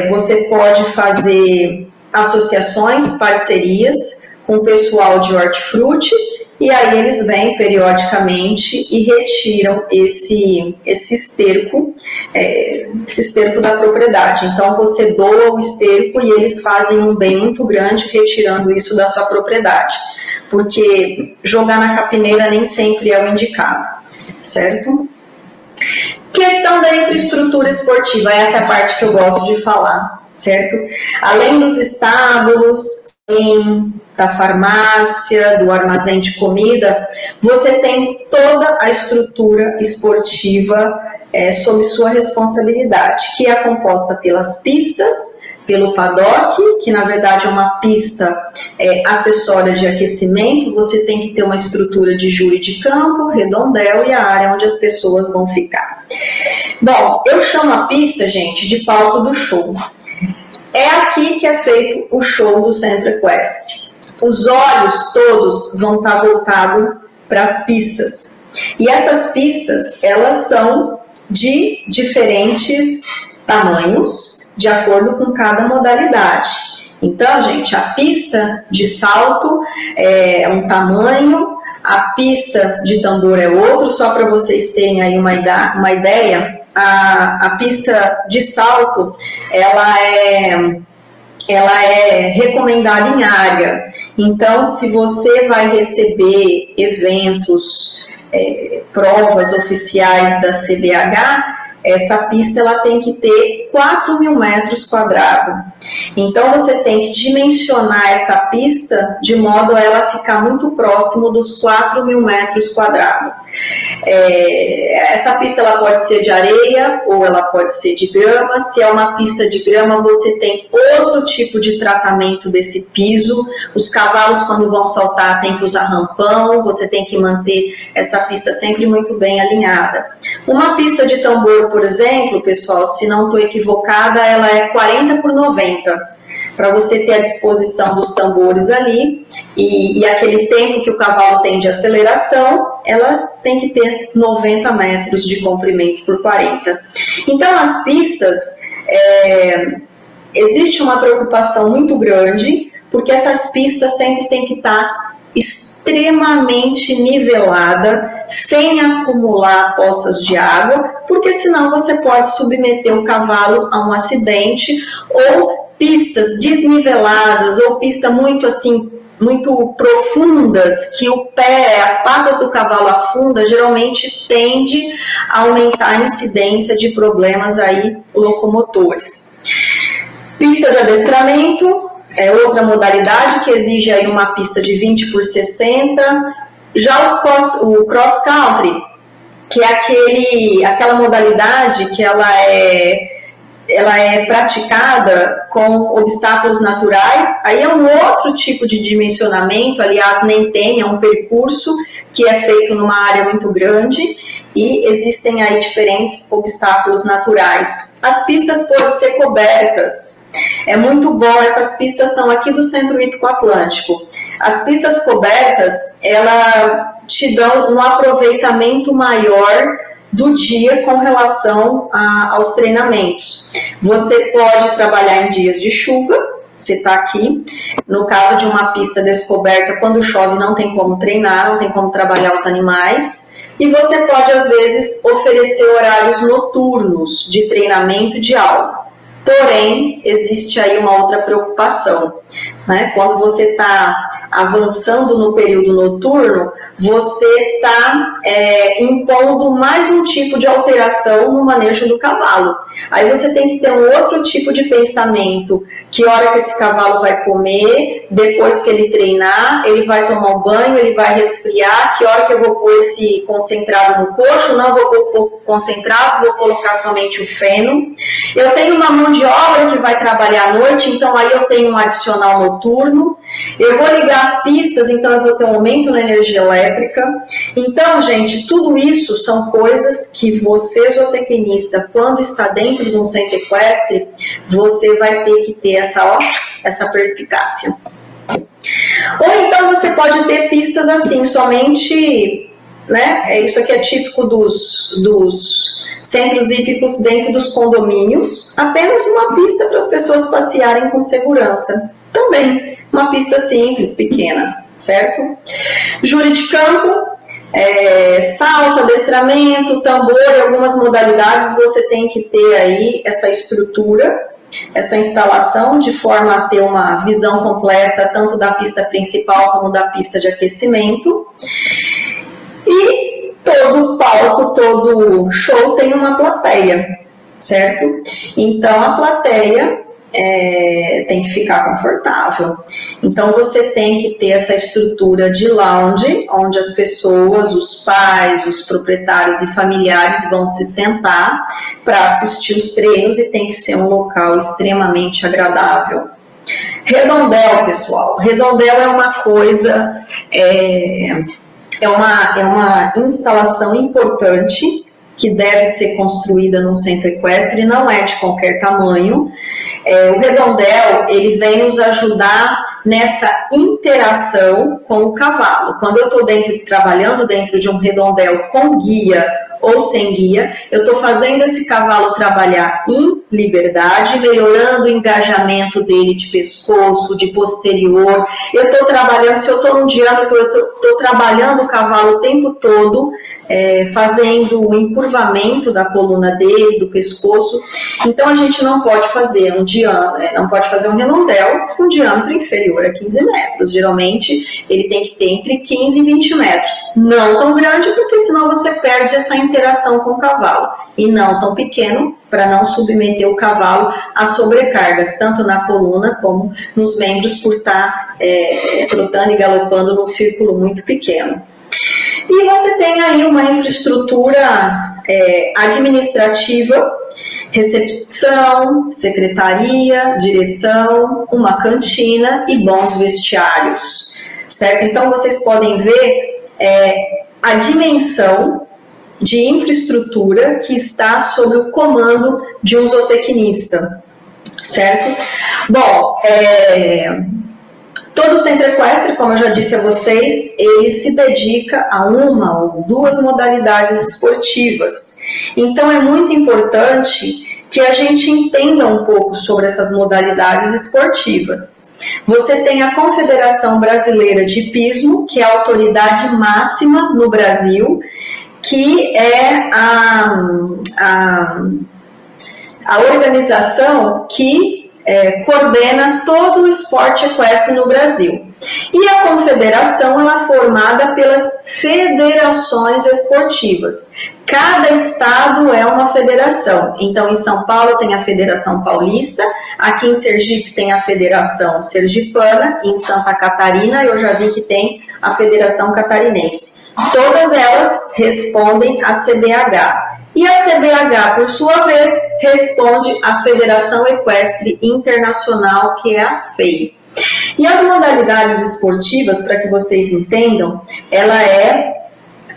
Você pode fazer associações, parcerias com o pessoal de hortifruti e aí eles vêm periodicamente e retiram esse esterco da propriedade. Então você doa o esterco e eles fazem um bem muito grande retirando isso da sua propriedade, porque jogar na capineira nem sempre é o indicado, certo? Questão da infraestrutura esportiva, essa é a parte que eu gosto de falar, certo? Além dos estábulos, da farmácia, do armazém de comida, você tem toda a estrutura esportiva sob sua responsabilidade, que é composta pelas pistas, pelo paddock, que na verdade é uma pista acessória de aquecimento. Você tem que ter uma estrutura de júri de campo, redondel e a área onde as pessoas vão ficar. Bom, eu chamo a pista, gente, de palco do show. É aqui que é feito o show do Centro Equestre. Os olhos todos vão estar voltados para as pistas. E essas pistas, elas são de diferentes tamanhos, de acordo com cada modalidade. Então, gente, a pista de salto é um tamanho, a pista de tambor é outro, só para vocês terem aí uma ideia. A pista de salto, ela é recomendada em área. Então, se você vai receber eventos, provas oficiais da CBH, essa pista ela tem que ter 4.000 metros quadrados. Então, você tem que dimensionar essa pista de modo a ela ficar muito próximo dos 4.000 metros quadrados. Essa pista ela pode ser de areia ou ela pode ser de grama. Se é uma pista de grama, você tem outro tipo de tratamento desse piso. Os cavalos, quando vão saltar, tem que usar rampão. Você tem que manter essa pista sempre muito bem alinhada. Uma pista de tambor, por exemplo, pessoal, se não estou equivocada, ela é 40 por 90, para você ter a disposição dos tambores ali, e aquele tempo que o cavalo tem de aceleração, ela tem que ter 90 metros de comprimento por 40. Então, as pistas, existe uma preocupação muito grande, porque essas pistas sempre têm que estar extremamente nivelada, sem acumular poças de água, porque senão você pode submeter o cavalo a um acidente, ou pistas desniveladas, ou pistas muito profundas, que o pé, as patas do cavalo afunda, geralmente tende a aumentar a incidência de problemas aí locomotores. Pista de adestramento é outra modalidade que exige aí uma pista de 20 por 60. Já o cross country, que é aquela modalidade que ela é praticada com obstáculos naturais, aí é um outro tipo de dimensionamento, aliás, nem tem, é um percurso que é feito numa área muito grande e existem aí diferentes obstáculos naturais. As pistas podem ser cobertas, é muito bom, essas pistas são aqui do Centro Hípico Atlântico. As pistas cobertas, ela te dão um aproveitamento maior do dia com relação aos treinamentos. Você pode trabalhar em dias de chuva, você está aqui. No caso de uma pista descoberta, quando chove não tem como treinar, não tem como trabalhar os animais. E você pode, às vezes, oferecer horários noturnos de treinamento de aula. Porém, existe aí uma outra preocupação, né? Quando você está avançando no período noturno, você está impondo mais um tipo de alteração no manejo do cavalo. Aí você tem que ter um outro tipo de pensamento, que hora que esse cavalo vai comer, depois que ele treinar, ele vai tomar um banho, ele vai resfriar, que hora que eu vou pôr esse concentrado no coxo, não vou pôr concentrado, vou colocar somente o feno. Eu tenho uma mão de obra que vai trabalhar à noite, então aí eu tenho um adicional noturno. Eu vou ligar as pistas, então eu vou ter um aumento na energia elétrica. Então, gente, tudo isso são coisas que você, zootecnista, quando está dentro de um centro equestre, você vai ter que ter essa perspicácia. Ou então você pode ter pistas assim, somente, né? Isso aqui é típico dos centros hípicos dentro dos condomínios, apenas uma pista para as pessoas passearem com segurança. Também uma pista simples, pequena, certo? Júri de campo, salto, adestramento, tambor e algumas modalidades, você tem que ter aí essa estrutura, essa instalação, de forma a ter uma visão completa, tanto da pista principal como da pista de aquecimento. E todo palco, todo show tem uma plateia, certo? Então, a plateia tem que ficar confortável. Então, você tem que ter essa estrutura de lounge, onde as pessoas, os pais, os proprietários e familiares vão se sentar para assistir os treinos, e tem que ser um local extremamente agradável. Redondel, pessoal. Redondel é uma coisa, é uma instalação importante que deve ser construída num centro equestre, não é de qualquer tamanho. O redondel, ele vem nos ajudar nessa interação com o cavalo. Quando eu estou trabalhando dentro de um redondel com guia ou sem guia, eu estou fazendo esse cavalo trabalhar em liberdade, melhorando o engajamento dele de pescoço, de posterior. Eu estou trabalhando, se eu estou num diâmetro, eu estou trabalhando o cavalo o tempo todo, fazendo o encurvamento da coluna dele, do pescoço. Então, a gente não pode fazer um redondel com diâmetro inferior a 15 metros. Geralmente, ele tem que ter entre 15 e 20 metros. Não tão grande, porque senão você perde essa interação com o cavalo. E não tão pequeno, para não submeter o cavalo a sobrecargas, tanto na coluna como nos membros, por estar trotando e galopando num círculo muito pequeno. E você tem aí uma infraestrutura administrativa, recepção, secretaria, direção, uma cantina e bons vestiários, certo? Então, vocês podem ver a dimensão de infraestrutura que está sob o comando de um zootecnista, certo? Bom, todo centro equestre, como eu já disse a vocês, ele se dedica a uma ou duas modalidades esportivas. Então, é muito importante que a gente entenda um pouco sobre essas modalidades esportivas. Você tem a Confederação Brasileira de Hipismo, que é a autoridade máxima no Brasil, que é a organização que coordena todo o esporte equestre no Brasil. E a confederação, ela é formada pelas federações esportivas. Cada estado é uma federação. Então, em São Paulo tem a Federação Paulista, aqui em Sergipe tem a Federação Sergipana, em Santa Catarina eu já vi que tem a Federação Catarinense. Todas elas respondem à CBH. E a CBH, por sua vez, responde à Federação Equestre Internacional, que é a FEI. E as modalidades esportivas, para que vocês entendam, ela é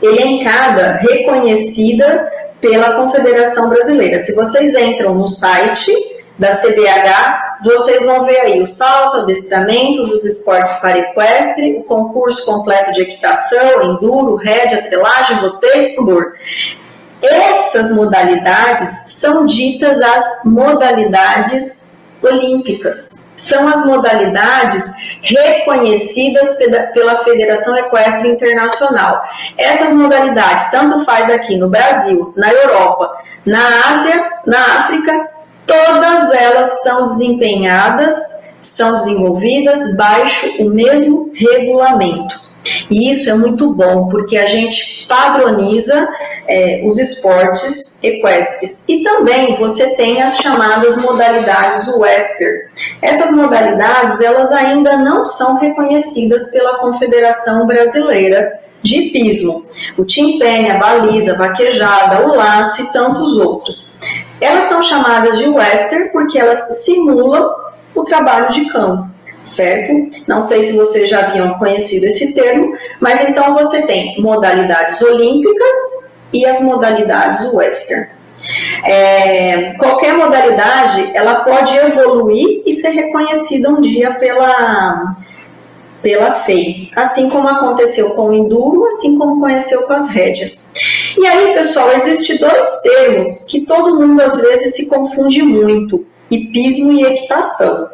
elencada, reconhecida pela Confederação Brasileira. Se vocês entram no site da CBH, vocês vão ver aí o salto, adestramentos, os esportes para equestre, o concurso completo de equitação, enduro, rédea, atrelagem, roteiro e tambor. Essas modalidades são ditas as modalidades olímpicas. São as modalidades reconhecidas pela Federação Equestre Internacional. Essas modalidades, tanto faz aqui no Brasil, na Europa, na Ásia, na África, todas elas são desempenhadas, são desenvolvidas baixo o mesmo regulamento. E isso é muito bom, porque a gente padroniza os esportes equestres. E também você tem as chamadas modalidades western. Essas modalidades, elas ainda não são reconhecidas pela Confederação Brasileira de Hipismo. O timpene, a baliza, a vaquejada, o laço e tantos outros. Elas são chamadas de western porque elas simulam o trabalho de campo. Certo? Não sei se vocês já haviam conhecido esse termo, mas então você tem modalidades olímpicas e as modalidades western. Qualquer modalidade, ela pode evoluir e ser reconhecida um dia pela FEI, assim como aconteceu com o enduro, assim como aconteceu com as rédeas. E aí, pessoal, existem dois termos que todo mundo às vezes se confunde muito: hipismo e equitação.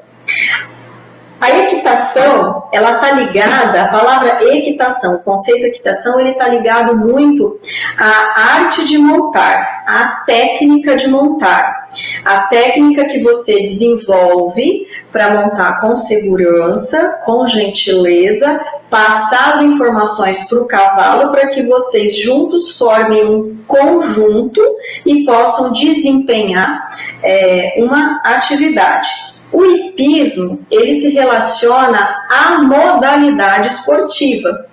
A equitação, ela está ligada, a palavra equitação, o conceito equitação, ele está ligado muito à arte de montar, à técnica de montar. A técnica que você desenvolve para montar com segurança, com gentileza, passar as informações para o cavalo para que vocês juntos formem um conjunto e possam desempenhar uma atividade. O hipismo, ele se relaciona à modalidade esportiva.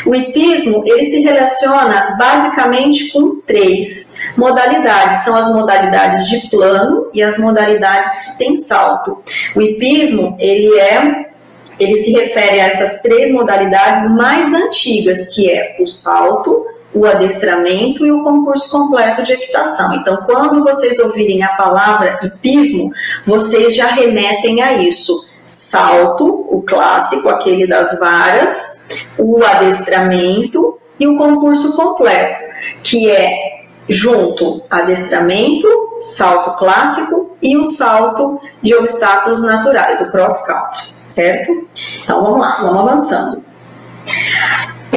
O hipismo, ele se relaciona basicamente com 3 modalidades. São as modalidades de plano e as modalidades que têm salto. O hipismo, ele se refere a essas 3 modalidades mais antigas, que é o salto, o adestramento e o concurso completo de equitação. Então, quando vocês ouvirem a palavra hipismo, vocês já remetem a isso. Salto, o clássico, aquele das varas, o adestramento e o concurso completo, que é junto adestramento, salto clássico e o salto de obstáculos naturais, o cross country, certo? Então, vamos lá, vamos avançando.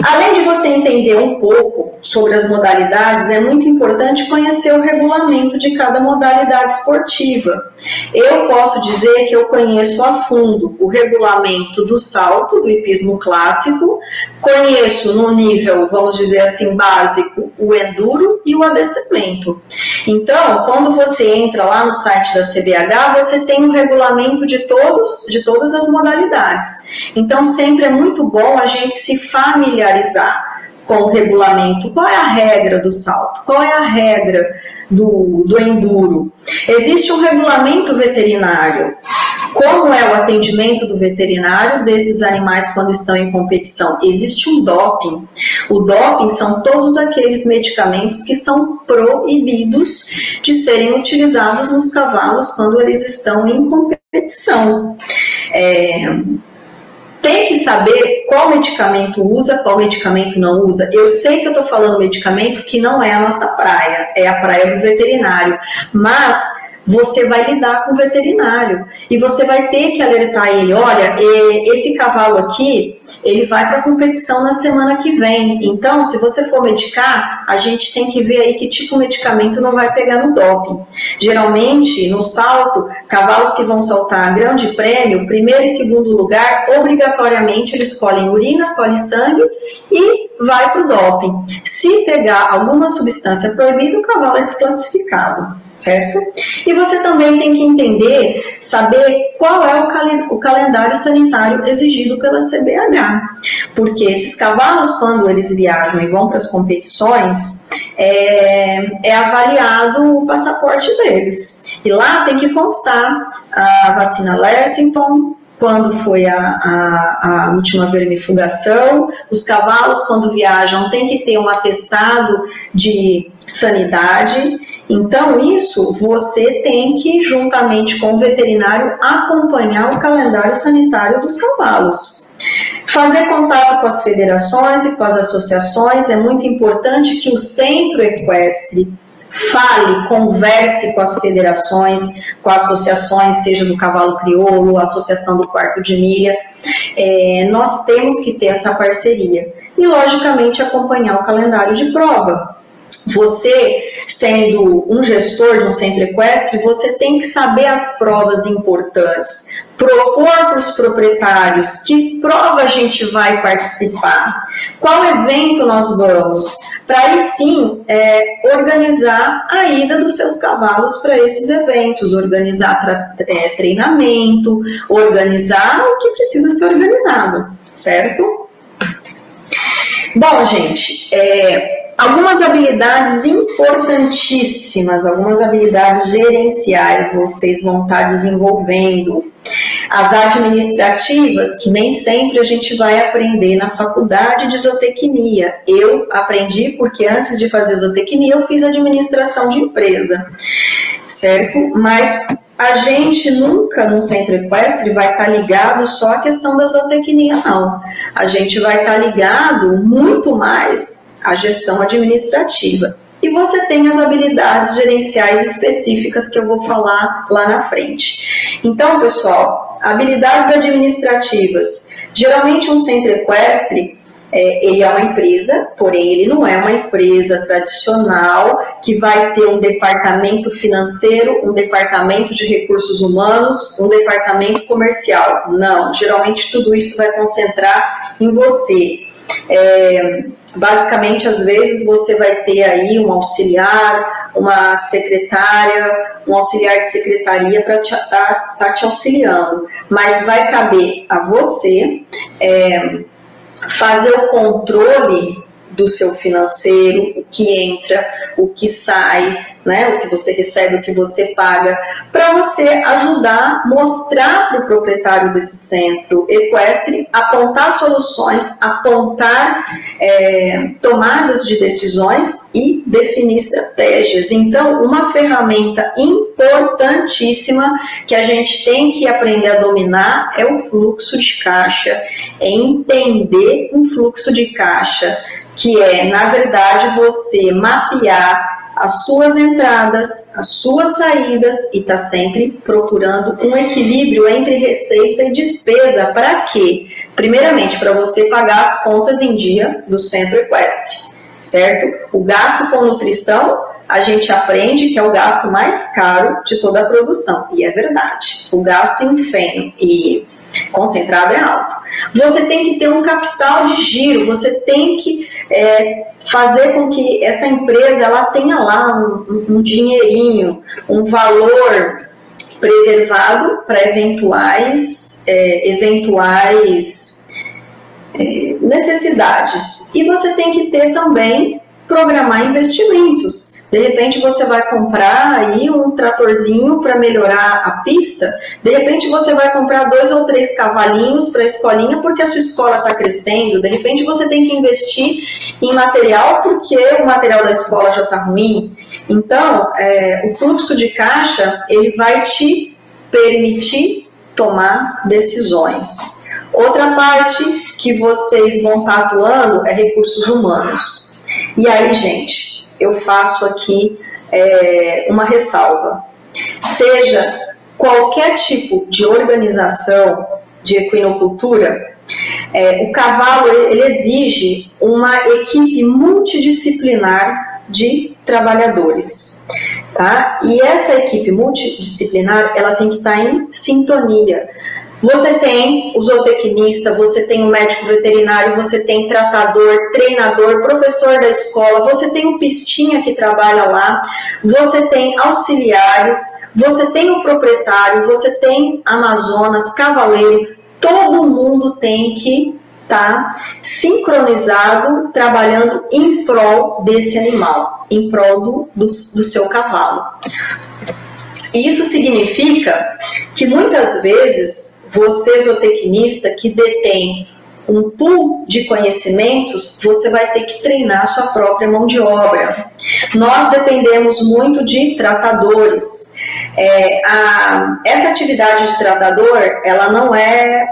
Além de você entender um pouco sobre as modalidades, é muito importante conhecer o regulamento de cada modalidade esportiva. Eu posso dizer que eu conheço a fundo o regulamento do salto, do hipismo clássico, conheço no nível, vamos dizer assim, básico, o enduro e o adestramento. Então, quando você entra lá no site da CBH, você tem um regulamento de todas as modalidades. Então, sempre é muito bom a gente se familiarizar com o regulamento. Qual é a regra do salto? Qual é a regra do enduro? Existe um regulamento veterinário. Como é o atendimento do veterinário desses animais quando estão em competição? Existe um doping. O doping são todos aqueles medicamentos que são proibidos de serem utilizados nos cavalos quando eles estão em competição. Tem que saber qual medicamento usa, qual medicamento não usa. Eu sei que eu estou falando medicamento que não é a nossa praia, é a praia do veterinário, mas você vai lidar com o veterinário e você vai ter que alertar ele, olha, esse cavalo aqui, ele vai para a competição na semana que vem, então se você for medicar, a gente tem que ver aí que tipo de medicamento não vai pegar no doping. Geralmente, no salto, cavalos que vão saltar grande prêmio, primeiro e segundo lugar, obrigatoriamente eles colhem urina, colhem sangue e vai para o doping. Se pegar alguma substância proibida, o cavalo é desclassificado, certo? E você também tem que entender, saber qual é o calendário sanitário exigido pela CBH, porque esses cavalos, quando eles viajam e vão para as competições, é avaliado o passaporte deles, e lá tem que constar a vacina Lexington, quando foi a última vermifugação. Os cavalos, quando viajam, tem que ter um atestado de sanidade. Então, isso você tem que, juntamente com o veterinário, acompanhar o calendário sanitário dos cavalos. Fazer contato com as federações e com as associações. É muito importante que o centro equestre fale, converse com as federações, com associações, seja do cavalo crioulo, associação do quarto de milha. Nós temos que ter essa parceria. E, logicamente, acompanhar o calendário de prova. Você, sendo um gestor de um centro equestre, você tem que saber as provas importantes, propor para os proprietários que prova a gente vai participar, qual evento nós vamos, para aí sim organizar a ida dos seus cavalos para esses eventos, organizar treinamento, organizar o que precisa ser organizado, certo? Bom, gente, algumas habilidades importantíssimas, algumas habilidades gerenciais vocês vão estar desenvolvendo. As administrativas, que nem sempre a gente vai aprender na faculdade de zootecnia. Eu aprendi porque antes de fazer zootecnia eu fiz administração de empresa, certo? Mas a gente nunca no centro equestre vai estar ligado só à questão da zootecnia, não. A gente vai estar ligado muito mais à gestão administrativa. E você tem as habilidades gerenciais específicas que eu vou falar lá na frente. Então, pessoal, habilidades administrativas. Geralmente um centro equestre, ele é uma empresa, porém ele não é uma empresa tradicional que vai ter um departamento financeiro, um departamento de recursos humanos, um departamento comercial. Não, geralmente tudo isso vai concentrar em você. Basicamente, às vezes, você vai ter aí um auxiliar, uma secretária, um auxiliar de secretaria para tá te auxiliando. Mas vai caber a você fazer o controle do seu financeiro, o que entra, o que sai, né, o que você recebe, o que você paga, para você ajudar, mostrar para o proprietário desse centro equestre, apontar soluções, apontar tomadas de decisões e definir estratégias. Então, uma ferramenta importantíssima que a gente tem que aprender a dominar é o fluxo de caixa, é entender um fluxo de caixa, que é, na verdade, você mapear as suas entradas, as suas saídas e tá sempre procurando um equilíbrio entre receita e despesa. Para quê? Primeiramente, para você pagar as contas em dia do centro equestre, certo? O gasto com nutrição, a gente aprende que é o gasto mais caro de toda a produção, e é verdade. O gasto em feno e concentrado é alto. Você tem que ter um capital de giro, você tem que fazer com que essa empresa ela tenha lá um dinheirinho, um valor preservado para eventuais necessidades. E você tem que ter também, programar investimentos. De repente você vai comprar aí um tratorzinho para melhorar a pista, de repente você vai comprar 2 ou 3 cavalinhos para a escolinha porque a sua escola está crescendo, de repente você tem que investir em material porque o material da escola já está ruim. Então, o fluxo de caixa, ele vai te permitir tomar decisões. Outra parte que vocês vão estar atuando é recursos humanos. E aí, gente, eu faço aqui uma ressalva. Seja qualquer tipo de organização de equinocultura, o cavalo ele exige uma equipe multidisciplinar de trabalhadores, tá? E essa equipe multidisciplinar, ela tem que estar em sintonia. Você tem o zootecnista, você tem o médico veterinário, você tem tratador, treinador, professor da escola, você tem o pistinha que trabalha lá, você tem auxiliares, você tem o proprietário, você tem Amazonas, cavaleiro, todo mundo tem que estar sincronizado, trabalhando em prol desse animal, em prol do seu cavalo. Isso significa que muitas vezes você, zootecnista, que detém um pool de conhecimentos, você vai ter que treinar a sua própria mão de obra. Nós dependemos muito de tratadores. Essa atividade de tratador, ela não é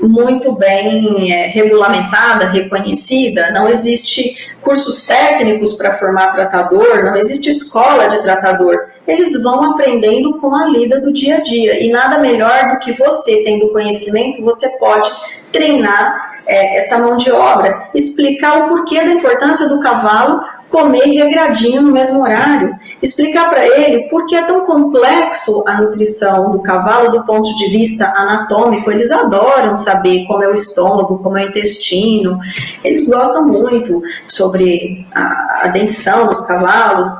muito bem regulamentada, reconhecida, não existe cursos técnicos para formar tratador, não existe escola de tratador. Eles vão aprendendo com a lida do dia a dia, e nada melhor do que você, tendo conhecimento, você pode treinar essa mão de obra, explicar o porquê da importância do cavalo comer regradinho no mesmo horário, explicar para ele por que é tão complexo a nutrição do cavalo do ponto de vista anatômico. Eles adoram saber como é o estômago, como é o intestino, eles gostam muito sobre a dentição dos cavalos.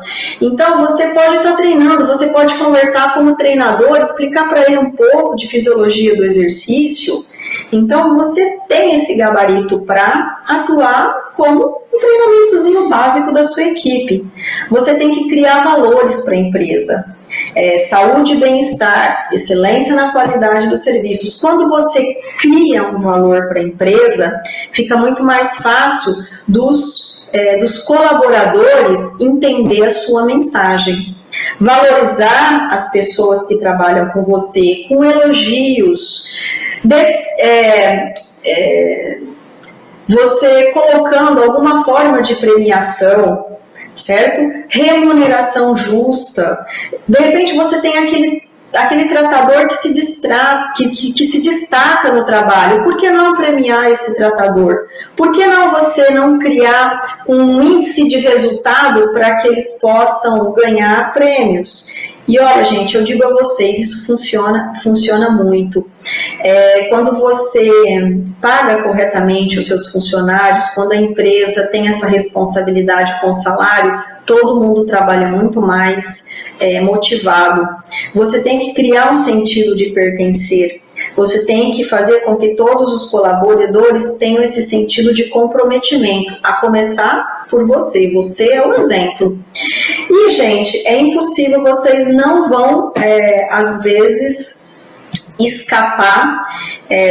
Então você pode estar treinando, você pode conversar com o treinador, explicar para ele um pouco de fisiologia do exercício. Então você tem esse gabarito para atuar como um treinamentozinho básico da sua equipe. Você tem que criar valores para a empresa. Saúde e bem-estar, excelência na qualidade dos serviços. Quando você cria um valor para a empresa, fica muito mais fácil dos colaboradores entender a sua mensagem. Valorizar as pessoas que trabalham com você com elogios, você colocando alguma forma de premiação, certo? Remuneração justa. De repente você tem aquele aquele tratador que se destaca no trabalho. Por que não premiar esse tratador? Por que não você não criar um índice de resultado para que eles possam ganhar prêmios? E olha, gente, eu digo a vocês, isso funciona muito. Quando você paga corretamente os seus funcionários, quando a empresa tem essa responsabilidade com o salário, todo mundo trabalha muito mais motivado. Você tem que criar um sentido de pertencer. Você tem que fazer com que todos os colaboradores tenham esse sentido de comprometimento, a começar por você. Você é o exemplo. E, gente, é impossível, vocês não vão, às vezes, escapar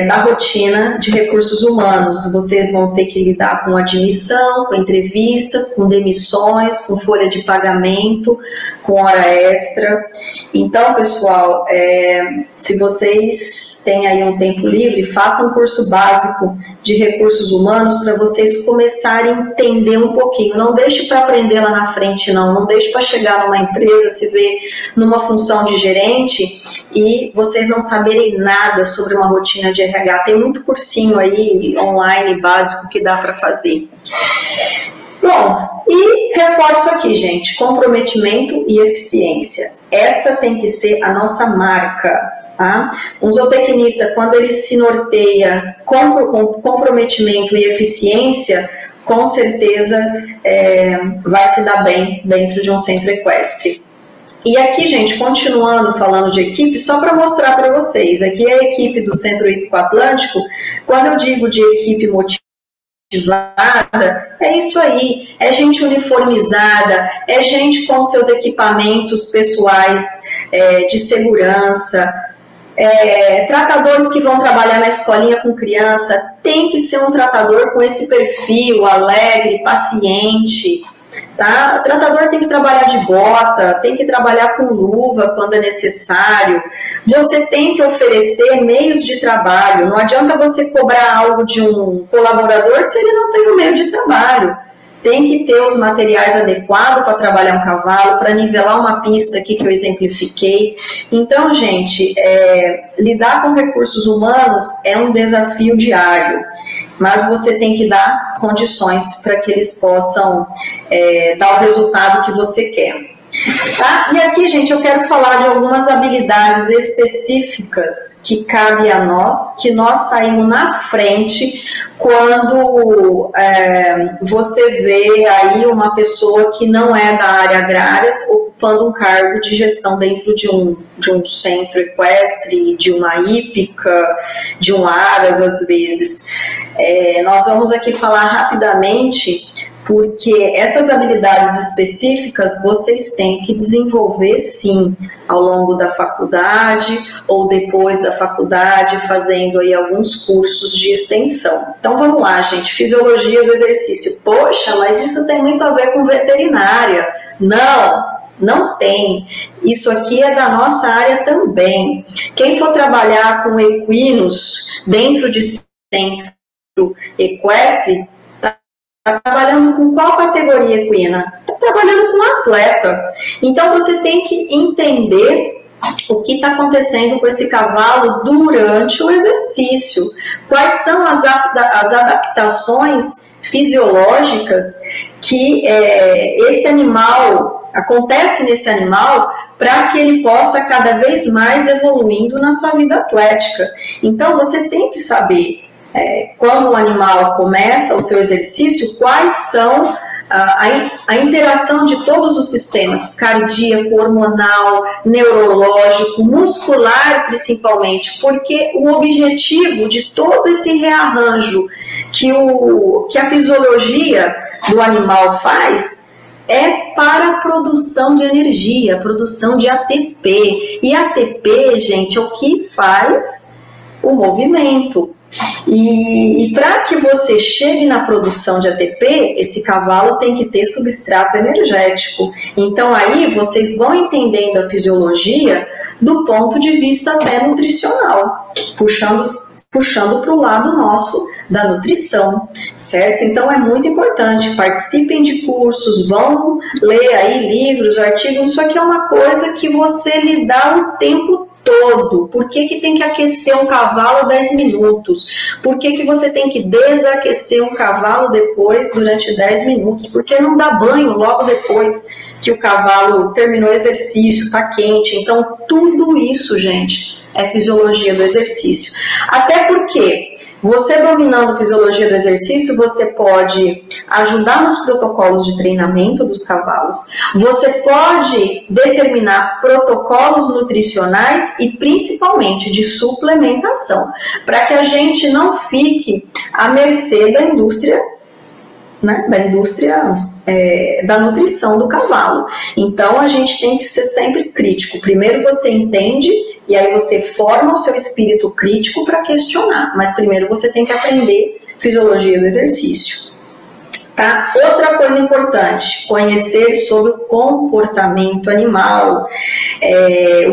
da rotina de recursos humanos. Vocês vão ter que lidar com admissão, com entrevistas, com demissões, com folha de pagamento, com hora extra. Então, pessoal, se vocês têm aí um tempo livre, façam um curso básico de recursos humanos para vocês começarem a entender um pouquinho. Não deixe para aprender lá na frente, não deixe para chegar numa empresa, se ver numa função de gerente e vocês não saberem nada sobre uma rotina de RH. Tem muito cursinho aí online básico que dá para fazer. Bom, e reforço aqui, gente, comprometimento e eficiência. Essa tem que ser a nossa marca. Tá? Um zootecnista, quando ele se norteia com comprometimento e eficiência, com certeza vai se dar bem dentro de um centro equestre. E aqui, gente, continuando falando de equipe, só para mostrar para vocês, aqui é a equipe do Centro Hípico Atlântico. Quando eu digo de equipe motivada, é isso aí, é gente uniformizada, é gente com seus equipamentos pessoais de segurança, tratadores que vão trabalhar na escolinha com criança. Tem que ser um tratador com esse perfil alegre, paciente. Tá? O tratador tem que trabalhar de bota, tem que trabalhar com luva quando é necessário. Você tem que oferecer meios de trabalho. Não adianta você cobrar algo de um colaborador se ele não tem o meio de trabalho. Tem que ter os materiais adequados para trabalhar um cavalo, para nivelar uma pista aqui que eu exemplifiquei. Então, gente, lidar com recursos humanos é um desafio diário, mas você tem que dar condições para que eles possam dar o resultado que você quer. Tá? E aqui, gente, eu quero falar de algumas habilidades específicas que cabe a nós, que nós saímos na frente quando você vê aí uma pessoa que não é da área agrária ocupando um cargo de gestão dentro de um centro equestre, de uma hípica, de um aras, às vezes. Nós vamos aqui falar rapidamente, porque essas habilidades específicas vocês têm que desenvolver, sim, ao longo da faculdade ou depois da faculdade, fazendo aí alguns cursos de extensão. Então, vamos lá, gente. Fisiologia do exercício. Poxa, mas isso tem muito a ver com veterinária. Não tem. Isso aqui é da nossa área também. Quem for trabalhar com equinos dentro de centro equestre, está trabalhando com qual categoria equina? Está trabalhando com atleta. Então, você tem que entender o que está acontecendo com esse cavalo durante o exercício. Quais são as adaptações fisiológicas que esse animal, acontece nesse animal, para que ele possa cada vez mais evoluindo na sua vida atlética. Então, você tem que saber quando o animal começa o seu exercício, quais são a interação de todos os sistemas, cardíaco, hormonal, neurológico, muscular principalmente, porque o objetivo de todo esse rearranjo que a fisiologia do animal faz é para a produção de energia, produção de ATP. E ATP, gente, é o que faz o movimento. E para que você chegue na produção de ATP, esse cavalo tem que ter substrato energético. Então aí vocês vão entendendo a fisiologia do ponto de vista até nutricional, puxando para o lado nosso da nutrição, certo? Então é muito importante, participem de cursos, vão ler aí livros, artigos, isso aqui é uma coisa que você lhe dá o tempo todo. Por que que tem que aquecer um cavalo 10 minutos? Por que que você tem que desaquecer um cavalo depois, durante 10 minutos? Por que não dá banho logo depois que o cavalo terminou o exercício, está quente? Então, tudo isso, gente, é fisiologia do exercício. Até porque você dominando a fisiologia do exercício, você pode ajudar nos protocolos de treinamento dos cavalos, você pode determinar protocolos nutricionais e principalmente de suplementação, para que a gente não fique à mercê da indústria, né, da nutrição do cavalo. Então, a gente tem que ser sempre crítico. Primeiro você entende e aí você forma o seu espírito crítico para questionar. Mas primeiro você tem que aprender fisiologia do exercício. Tá? Outra coisa importante, conhecer sobre o comportamento animal.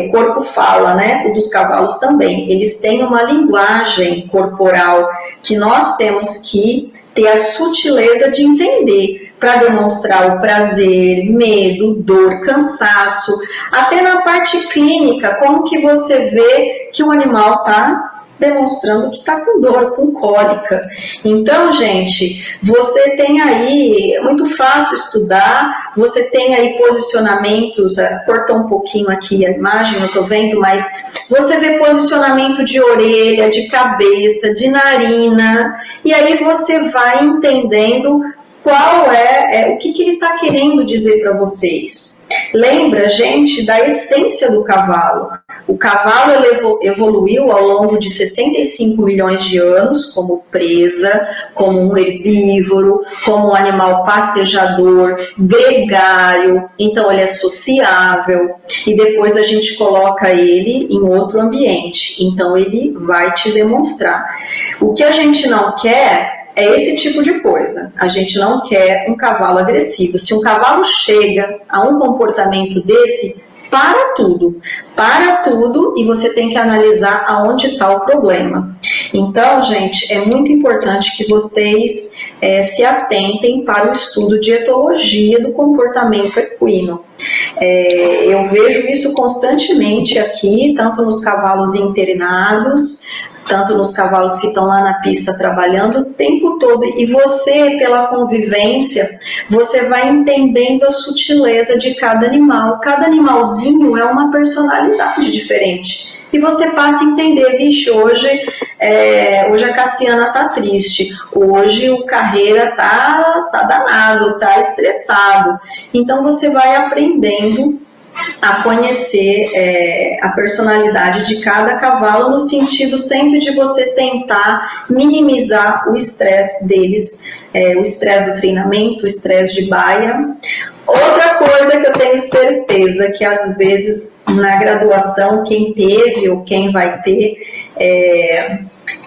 O corpo fala, né? O dos cavalos também. Eles têm uma linguagem corporal que nós temos que ter a sutileza de entender para demonstrar o prazer, medo, dor, cansaço. Até na parte clínica, como que você vê que o animal está demonstrando que está com dor, com cólica. Então, gente, você tem aí, é muito fácil estudar, você tem aí posicionamentos, cortou um pouquinho aqui a imagem, eu estou vendo, mas você vê posicionamento de orelha, de cabeça, de narina, e aí você vai entendendo qual o que ele está querendo dizer para vocês. Lembra, gente, da essência do cavalo. O cavalo evoluiu ao longo de 65 milhões de anos como presa, como um herbívoro, como um animal pastejador, gregário, então ele é sociável, e depois a gente coloca ele em outro ambiente, então ele vai te demonstrar. O que a gente não quer é esse tipo de coisa. A gente não quer um cavalo agressivo. Se um cavalo chega a um comportamento desse, para tudo e você tem que analisar aonde está o problema. Então, gente, é muito importante que vocês se atentem para o estudo de etologia do comportamento equino. Eu vejo isso constantemente aqui, tanto nos cavalos interinados, tanto nos cavalos que estão lá na pista trabalhando o tempo todo. E você, pela convivência, você vai entendendo a sutileza de cada animal. Cada animalzinho é uma personalidade diferente. E você passa a entender, vixe, hoje a Cassiana tá triste, hoje o Carreira tá danado, tá estressado. Então você vai aprendendo a conhecer a personalidade de cada cavalo, no sentido sempre de você tentar minimizar o estresse deles, o estresse do treinamento, o estresse de baia. Outra coisa que eu tenho certeza que às vezes na graduação quem teve ou quem vai ter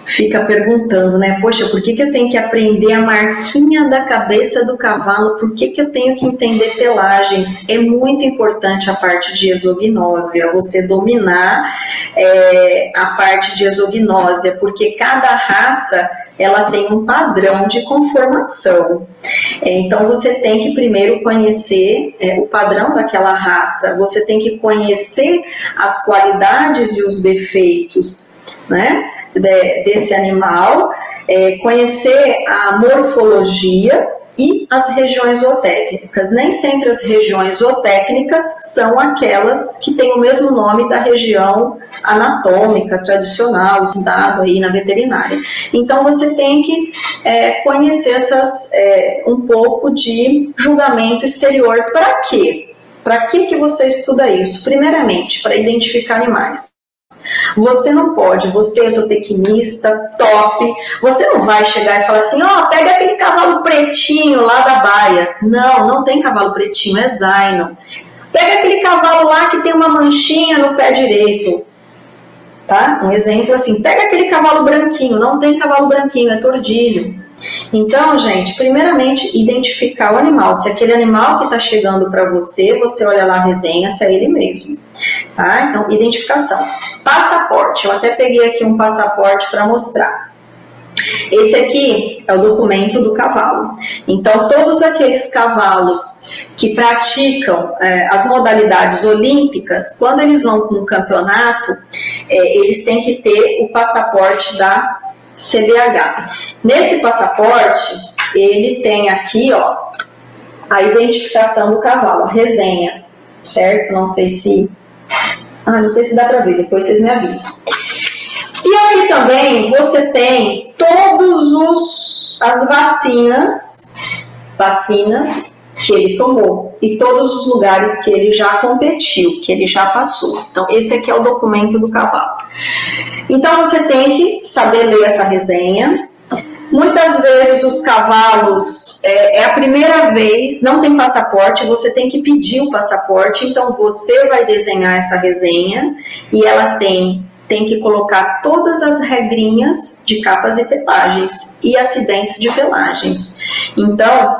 fica perguntando, né? Poxa, por que eu tenho que aprender a marquinha da cabeça do cavalo? Por que eu tenho que entender pelagens? É muito importante a parte de exognósia, você dominar a parte de exognósia, porque cada raça ela tem um padrão de conformação. Então você tem que primeiro conhecer o padrão daquela raça, você tem que conhecer as qualidades e os defeitos, né, desse animal, conhecer a morfologia e as regiões zootécnicas. Nem sempre as regiões zootécnicas são aquelas que têm o mesmo nome da região anatômica tradicional, estudado aí na veterinária. Então você tem que conhecer um pouco de julgamento exterior. Para quê? Para que você estuda isso? Primeiramente, para identificar animais. Você não pode, você é zootecnista, top, você não vai chegar e falar assim, pega aquele cavalo pretinho lá da baia. Não, não tem cavalo pretinho, é zaino. Pega aquele cavalo lá que tem uma manchinha no pé direito. Tá? Um exemplo assim, pega aquele cavalo branquinho, não tem cavalo branquinho, é tordilho. Então, gente, primeiramente, identificar o animal. Se aquele animal que está chegando para você, você olha lá a resenha, se é ele mesmo. Tá? Então, identificação. Passaporte. Eu até peguei aqui um passaporte para mostrar. Esse aqui é o documento do cavalo. Então, todos aqueles cavalos que praticam as modalidades olímpicas, quando eles vão para um campeonato, eles têm que ter o passaporte da CDH. Nesse passaporte, ele tem aqui, ó, a identificação do cavalo, a resenha, certo? Não sei se dá para ver, depois vocês me avisam. E aqui também você tem todas as vacinas que ele tomou e todos os lugares que ele já competiu, que ele já passou. Então, esse aqui é o documento do cavalo. Então, você tem que saber ler essa resenha. Muitas vezes os cavalos, é a primeira vez, não tem passaporte, você tem que pedir o passaporte, então você vai desenhar essa resenha e ela tem que colocar todas as regrinhas de capas e pelagens e acidentes de pelagens. Então,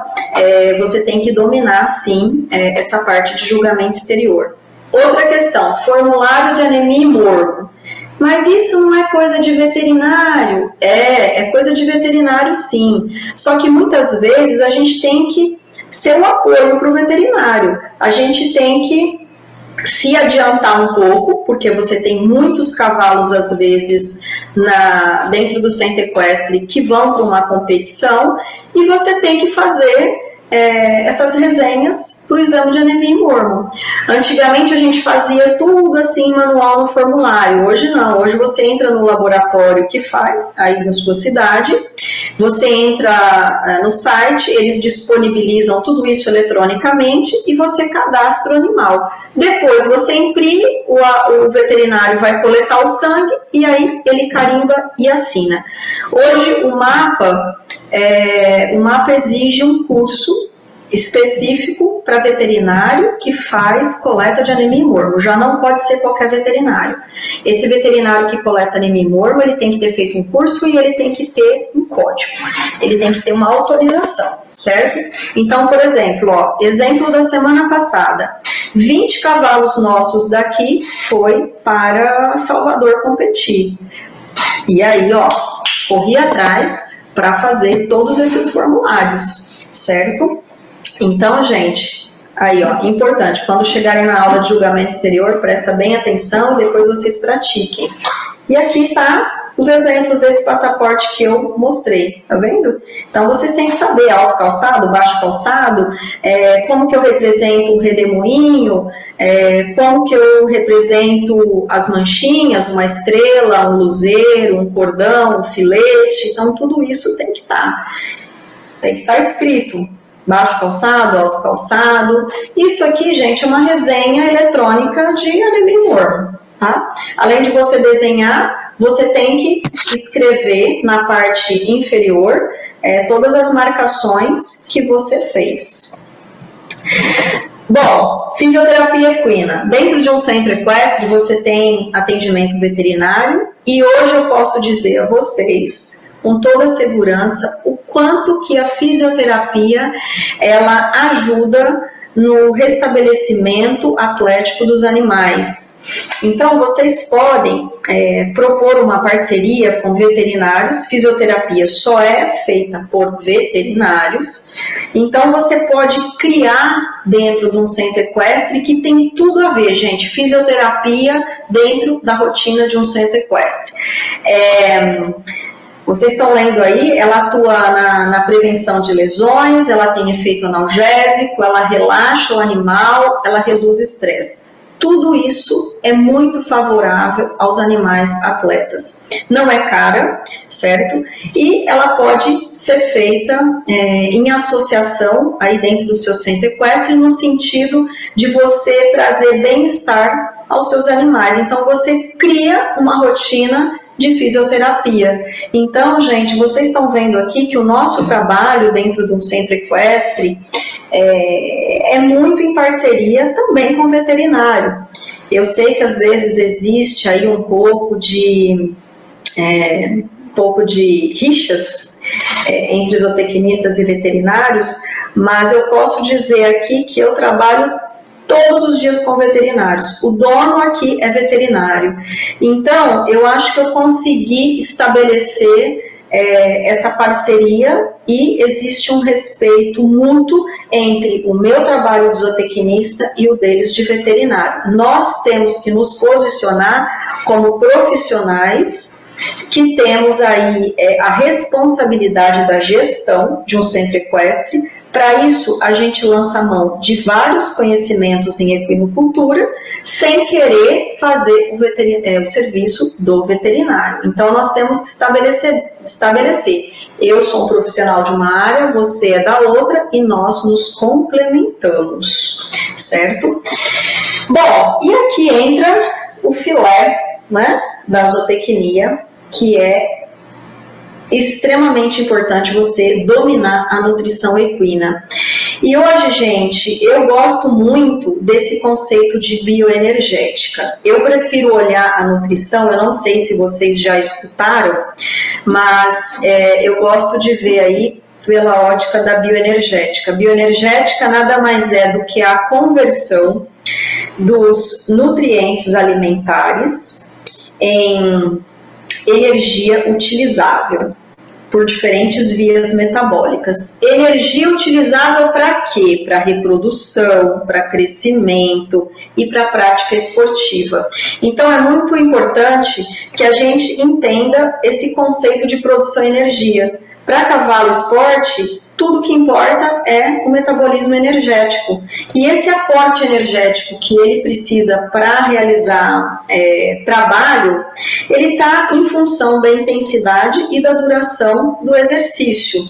você tem que dominar, sim, essa parte de julgamento exterior. Outra questão, formulário de anemia e morbo. Mas isso não é coisa de veterinário. É coisa de veterinário, sim. Só que muitas vezes a gente tem que ser um apoio para o veterinário. A gente tem que se adiantar um pouco, porque você tem muitos cavalos, às vezes, dentro do centro equestre que vão para uma competição, e você tem que fazer essas resenhas para o exame de anemia e morbo. Antigamente a gente fazia tudo assim manual no formulário, hoje não, hoje você entra no laboratório que faz aí na sua cidade, você entra no site, eles disponibilizam tudo isso eletronicamente e você cadastra o animal. Depois você imprime, o veterinário vai coletar o sangue e aí ele carimba e assina. Hoje o mapa exige um curso específico para veterinário que faz coleta de anemia e morbo. Já não pode ser qualquer veterinário. Esse veterinário que coleta anemia e morbo, ele tem que ter feito um curso e ele tem que ter um código. Ele tem que ter uma autorização, certo? Então, por exemplo, ó, exemplo da semana passada, 20 cavalos nossos daqui foi para Salvador competir. E aí, ó, corri atrás para fazer todos esses formulários, certo? Então, gente, aí, ó, importante, quando chegarem na aula de julgamento exterior, presta bem atenção e depois vocês pratiquem. E aqui tá os exemplos desse passaporte que eu mostrei, tá vendo? Então, vocês têm que saber alto calçado, baixo calçado, como que eu represento o redemoinho, como que eu represento as manchinhas, uma estrela, um luzeiro, um cordão, um filete. Então, tudo isso tem que estar escrito. Baixo calçado, alto calçado. Isso aqui, gente, é uma resenha eletrônica de anemia e morbo, tá? Além de você desenhar, você tem que escrever na parte inferior todas as marcações que você fez. Bom, fisioterapia equina. Dentro de um centro equestre, você tem atendimento veterinário e hoje eu posso dizer a vocês, com toda segurança, o quanto que a fisioterapia ela ajuda no restabelecimento atlético dos animais. Então, vocês podem propor uma parceria com veterinários, fisioterapia só é feita por veterinários, então você pode criar dentro de um centro equestre que tem tudo a ver, gente, fisioterapia dentro da rotina de um centro equestre. Vocês estão lendo aí, ela atua na prevenção de lesões, ela tem efeito analgésico, ela relaxa o animal, ela reduz estresse. Tudo isso é muito favorável aos animais atletas. Não é cara, certo? E ela pode ser feita em associação aí dentro do seu centro equestre, no sentido de você trazer bem-estar aos seus animais. Então, você cria uma rotina de fisioterapia. Então, gente, vocês estão vendo aqui que o nosso trabalho dentro de um centro equestre é muito em parceria também com o veterinário. Eu sei que às vezes existe aí um pouco de rixas entre zootecnistas e veterinários, mas eu posso dizer aqui que eu trabalho todos os dias com veterinários. O dono aqui é veterinário. Então, eu acho que eu consegui estabelecer essa parceria e existe um respeito mútuo entre o meu trabalho de zootecnista e o deles de veterinário. Nós temos que nos posicionar como profissionais que temos aí a responsabilidade da gestão de um centro equestre. Para isso, a gente lança a mão de vários conhecimentos em equinocultura, sem querer fazer o serviço do veterinário. Então, nós temos que estabelecer. Eu sou um profissional de uma área, você é da outra, e nós nos complementamos, certo? Bom, e aqui entra o filé, né, da zootecnia, que é extremamente importante você dominar a nutrição equina. E hoje, gente, eu gosto muito desse conceito de bioenergética. Eu prefiro olhar a nutrição, eu não sei se vocês já escutaram, mas eu gosto de ver aí pela ótica da bioenergética. Bioenergética nada mais é do que a conversão dos nutrientes alimentares em energia utilizável por diferentes vias metabólicas. Energia utilizável para quê? Para reprodução, para crescimento e para prática esportiva. Então é muito importante que a gente entenda esse conceito de produção de energia. Para cavalo esporte, tudo que importa é o metabolismo energético. E esse aporte energético que ele precisa para realizar trabalho, ele está em função da intensidade e da duração do exercício.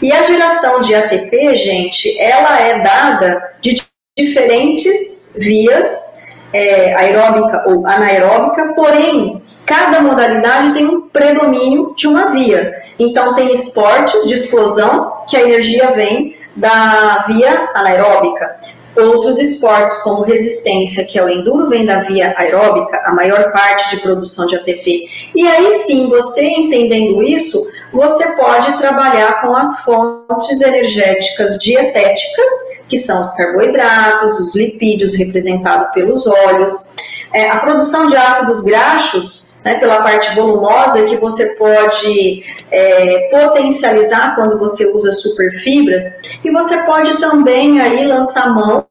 E a geração de ATP, gente, ela é dada de diferentes vias, aeróbica ou anaeróbica, porém, cada modalidade tem um predomínio de uma via. Então, tem esportes de explosão, que a energia vem da via anaeróbica. Outros esportes, como resistência, que é o enduro, vem da via aeróbica, a maior parte de produção de ATP. E aí sim, você entendendo isso, você pode trabalhar com as fontes energéticas dietéticas, que são os carboidratos, os lipídios, representados pelos óleos, a produção de ácidos graxos, né, pela parte volumosa, que você pode potencializar quando você usa superfibras, e você pode também aí lançar mão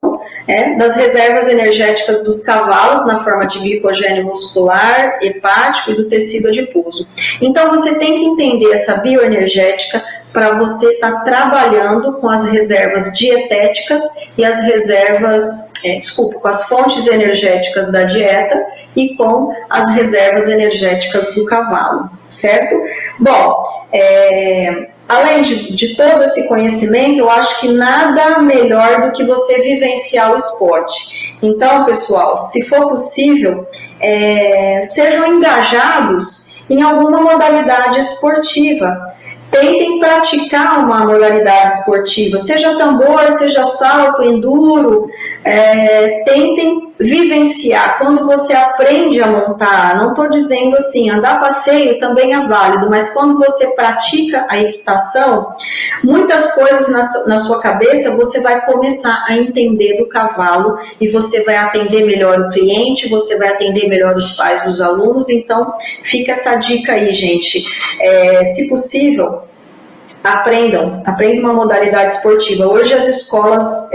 das reservas energéticas dos cavalos na forma de glicogênio muscular, hepático e do tecido adiposo. Então você tem que entender essa bioenergética para você estar trabalhando com as reservas dietéticas e as reservas, com as fontes energéticas da dieta e com as reservas energéticas do cavalo, certo? Bom, além de todo esse conhecimento, eu acho que nada melhor do que você vivenciar o esporte. Então, pessoal, se for possível, sejam engajados em alguma modalidade esportiva. Tentem praticar uma modalidade esportiva, seja tambor, seja salto, enduro, tentem vivenciar. Quando você aprende a montar, não estou dizendo assim, andar passeio também é válido, mas quando você pratica a equitação, muitas coisas na sua cabeça você vai começar a entender do cavalo e você vai atender melhor o cliente, você vai atender melhor os pais dos alunos. Então fica essa dica aí, gente. Se possível, aprendam uma modalidade esportiva. Hoje as escolas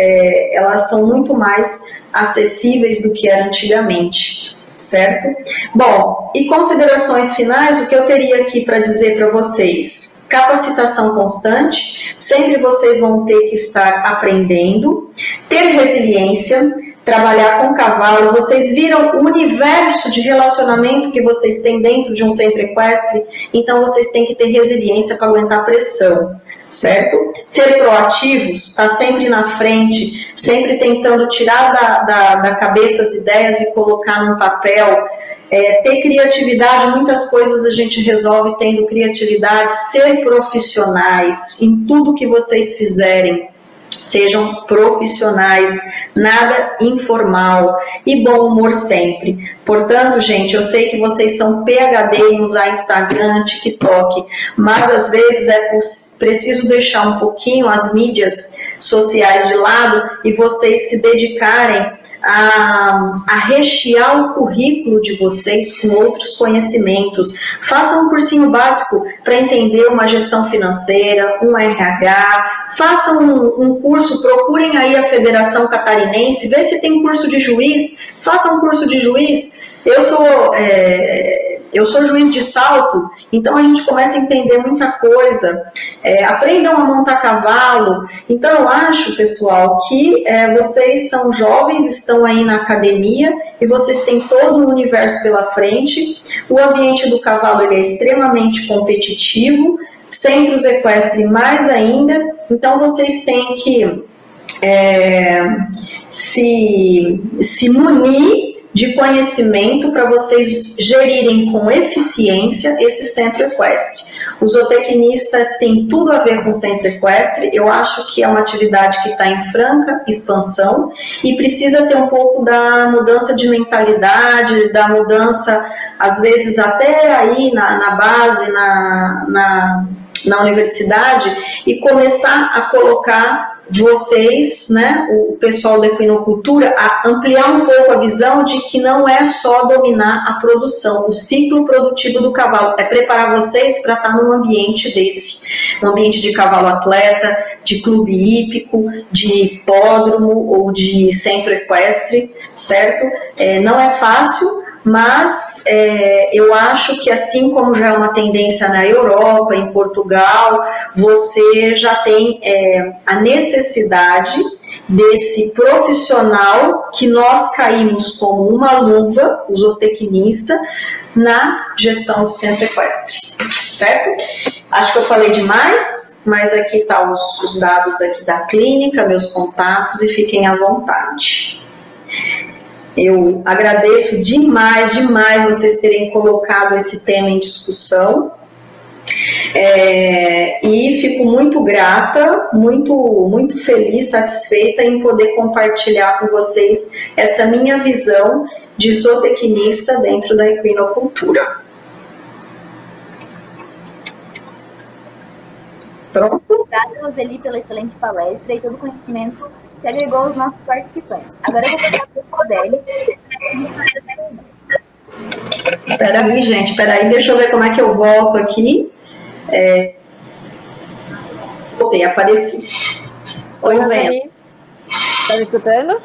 elas são muito mais acessíveis do que era antigamente, certo? Bom, e considerações finais, o que eu teria aqui para dizer para vocês? Capacitação constante, sempre vocês vão ter que estar aprendendo, ter resiliência, trabalhar com cavalo. Vocês viram o universo de relacionamento que vocês têm dentro de um centro equestre, então vocês têm que ter resiliência para aguentar pressão, certo? Ser proativos, estar sempre na frente, sempre tentando tirar da cabeça as ideias e colocar no papel, ter criatividade. Muitas coisas a gente resolve tendo criatividade, ser profissionais em tudo que vocês fizerem. Sejam profissionais, nada informal e bom humor sempre. Portanto, gente, eu sei que vocês são PhD em usar Instagram, TikTok, mas às vezes é preciso deixar um pouquinho as mídias sociais de lado e vocês se dedicarem a rechear o currículo de vocês com outros conhecimentos. Façam um cursinho básico para entender uma gestão financeira, um RH, façam um curso, procurem aí a Federação Catarinense, vê se tem curso de juiz, façam um curso de juiz. Eu sou juiz de Salto, então a gente começa a entender muita coisa. Aprendam a montar cavalo. Então eu acho, pessoal, que vocês são jovens, estão aí na academia e vocês têm todo um universo pela frente. O ambiente do cavalo ele é extremamente competitivo, centros equestres mais ainda, então vocês têm que se munir de conhecimento para vocês gerirem com eficiência esse centro equestre. O zootecnista tem tudo a ver com o centro equestre, eu acho que é uma atividade que está em franca expansão e precisa ter um pouco da mudança de mentalidade, da mudança, às vezes até aí na base, na universidade, e começar a colocar vocês, né, o pessoal da equinocultura, a ampliar um pouco a visão de que não é só dominar a produção, o ciclo produtivo do cavalo, é preparar vocês para estar num ambiente desse, um ambiente de cavalo atleta, de clube hípico, de hipódromo ou de centro equestre, certo? Não é fácil, mas eu acho que assim como já é uma tendência na Europa, em Portugal, você já tem a necessidade desse profissional que nós caímos como uma luva, o zootecnista, na gestão do centro equestre, certo? Acho que eu falei demais, mas aqui estão os dados aqui da clínica, meus contatos, e fiquem à vontade. Eu agradeço demais vocês terem colocado esse tema em discussão e fico muito grata, muito feliz, satisfeita em poder compartilhar com vocês essa minha visão de zootecnista dentro da equinocultura. Pronto? Obrigada, Roseli, pela excelente palestra e todo o conhecimento que agregou aos nossos participantes. Agora eu vou passar para o Codeli. Peraí, gente, deixa eu ver como é que eu volto aqui. Voltei, apareci. Oi, Roseli. Está me escutando?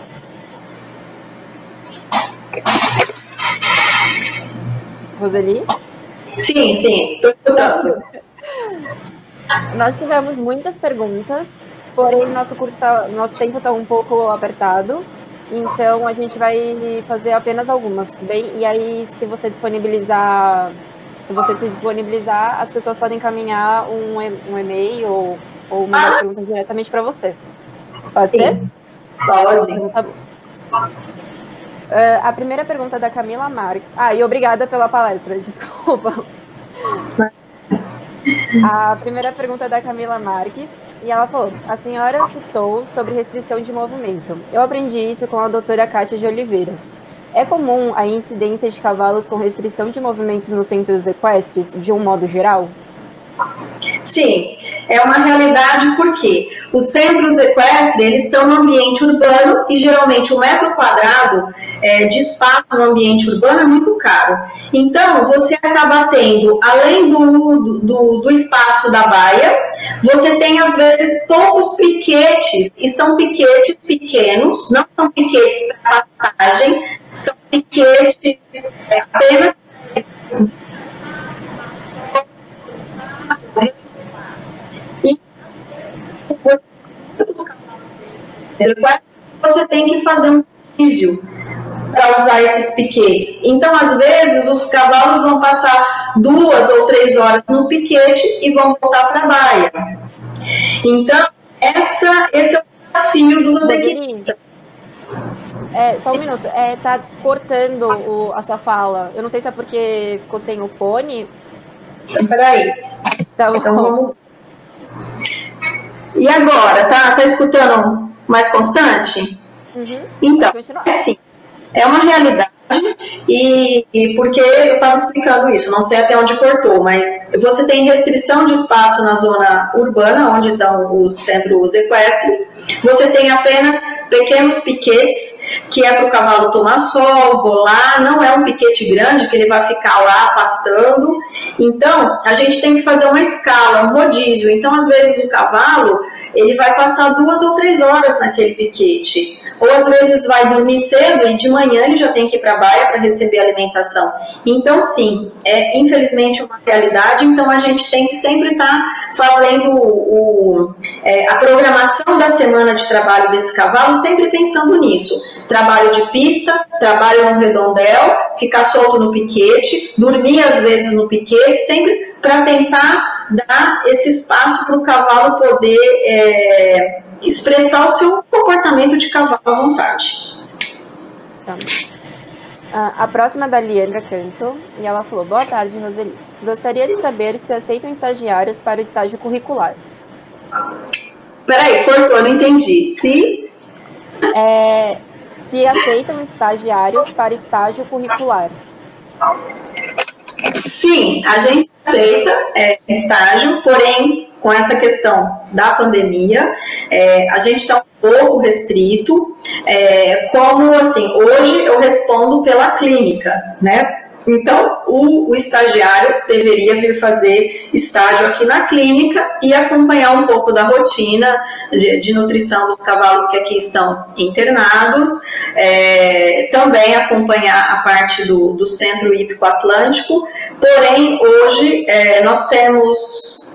Roseli? Sim, estou escutando. Nós tivemos muitas perguntas, porém nosso tempo está um pouco apertado, então a gente vai fazer apenas algumas, bem? E aí, se você se disponibilizar, as pessoas podem encaminhar um e-mail ou mandar as perguntas diretamente para você. Pode ser? Pode. Então, tá bom. A primeira pergunta é da Camila Marques. E obrigada pela palestra, desculpa. A primeira pergunta é da Camila Marques, e ela falou: a senhora citou sobre restrição de movimento. Eu aprendi isso com a doutora Kátia de Oliveira. É comum a incidência de cavalos com restrição de movimentos nos centros equestres, de um modo geral? Sim, é uma realidade porque os centros equestres, eles estão no ambiente urbano e geralmente o metro quadrado de espaço no ambiente urbano é muito caro. Então, você acaba tendo, além do espaço da baia, você tem às vezes poucos piquetes, e são piquetes pequenos, não são piquetes para passagem, são piquetes apenas você tem que fazer um físio para usar esses piquetes. Então, às vezes, os cavalos vão passar 2 ou 3 horas no piquete e vão voltar para a baia. Então, esse é o desafio dos zootecnistas. Só um minuto, tá cortando a sua fala. Eu não sei se é porque ficou sem o fone. Peraí. Tá bom. Então, vamos... E agora, tá escutando mais constante? Uhum. Então, assim, é uma realidade e porque eu estava explicando isso, não sei até onde cortou, mas você tem restrição de espaço na zona urbana, onde estão os centros equestres, você tem apenas pequenos piquetes, que é para o cavalo tomar sol, rolar, não é um piquete grande que ele vai ficar lá pastando. Então, a gente tem que fazer uma escala, um rodízio. Então, às vezes, o cavalo, ele vai passar 2 ou 3 horas naquele piquete. Ou, às vezes, vai dormir cedo e de manhã ele já tem que ir para a baia para receber alimentação. Então, sim, é infelizmente uma realidade. Então, a gente tem que sempre estar fazendo a programação da semana de trabalho desse cavalo, sempre pensando nisso. Trabalho de pista, trabalho no redondel, ficar solto no piquete, dormir às vezes no piquete, sempre para tentar dar esse espaço para o cavalo poder expressar o seu comportamento de cavalo à vontade. Tá. A próxima é da Liandra Canto, e ela falou: boa tarde, Roseli. Gostaria de saber se aceitam estagiários para o estágio curricular. Peraí, cortou, não entendi. Se aceitam estagiários para estágio curricular. Sim, a gente aceita estágio, porém, com essa questão da pandemia, a gente está um pouco restrito, como assim, hoje eu respondo pela clínica, né? Então, o estagiário deveria vir fazer estágio aqui na clínica e acompanhar um pouco da rotina de nutrição dos cavalos que aqui estão internados, também acompanhar a parte do Centro Hípico Atlântico. Porém, hoje nós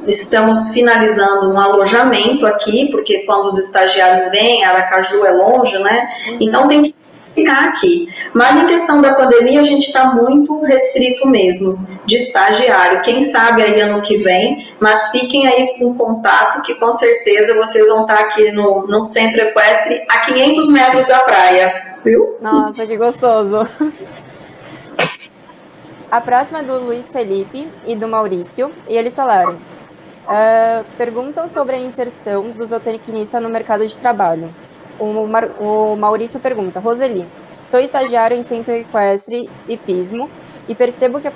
estamos finalizando um alojamento aqui, porque quando os estagiários vêm, Aracaju é longe, né? Então tem que ficar aqui. Mas em questão da pandemia, a gente está muito restrito mesmo de estagiário. Quem sabe aí ano que vem, mas fiquem aí com contato, que com certeza vocês vão estar aqui no Centro Equestre, a 500 metros da praia, viu? Nossa, que gostoso! A próxima é do Luiz Felipe e do Maurício, e eles falaram: perguntam sobre a inserção do zootecnista no mercado de trabalho. O Maurício pergunta: Roseli, sou estagiário em Centro Equestre Hipismo e percebo que a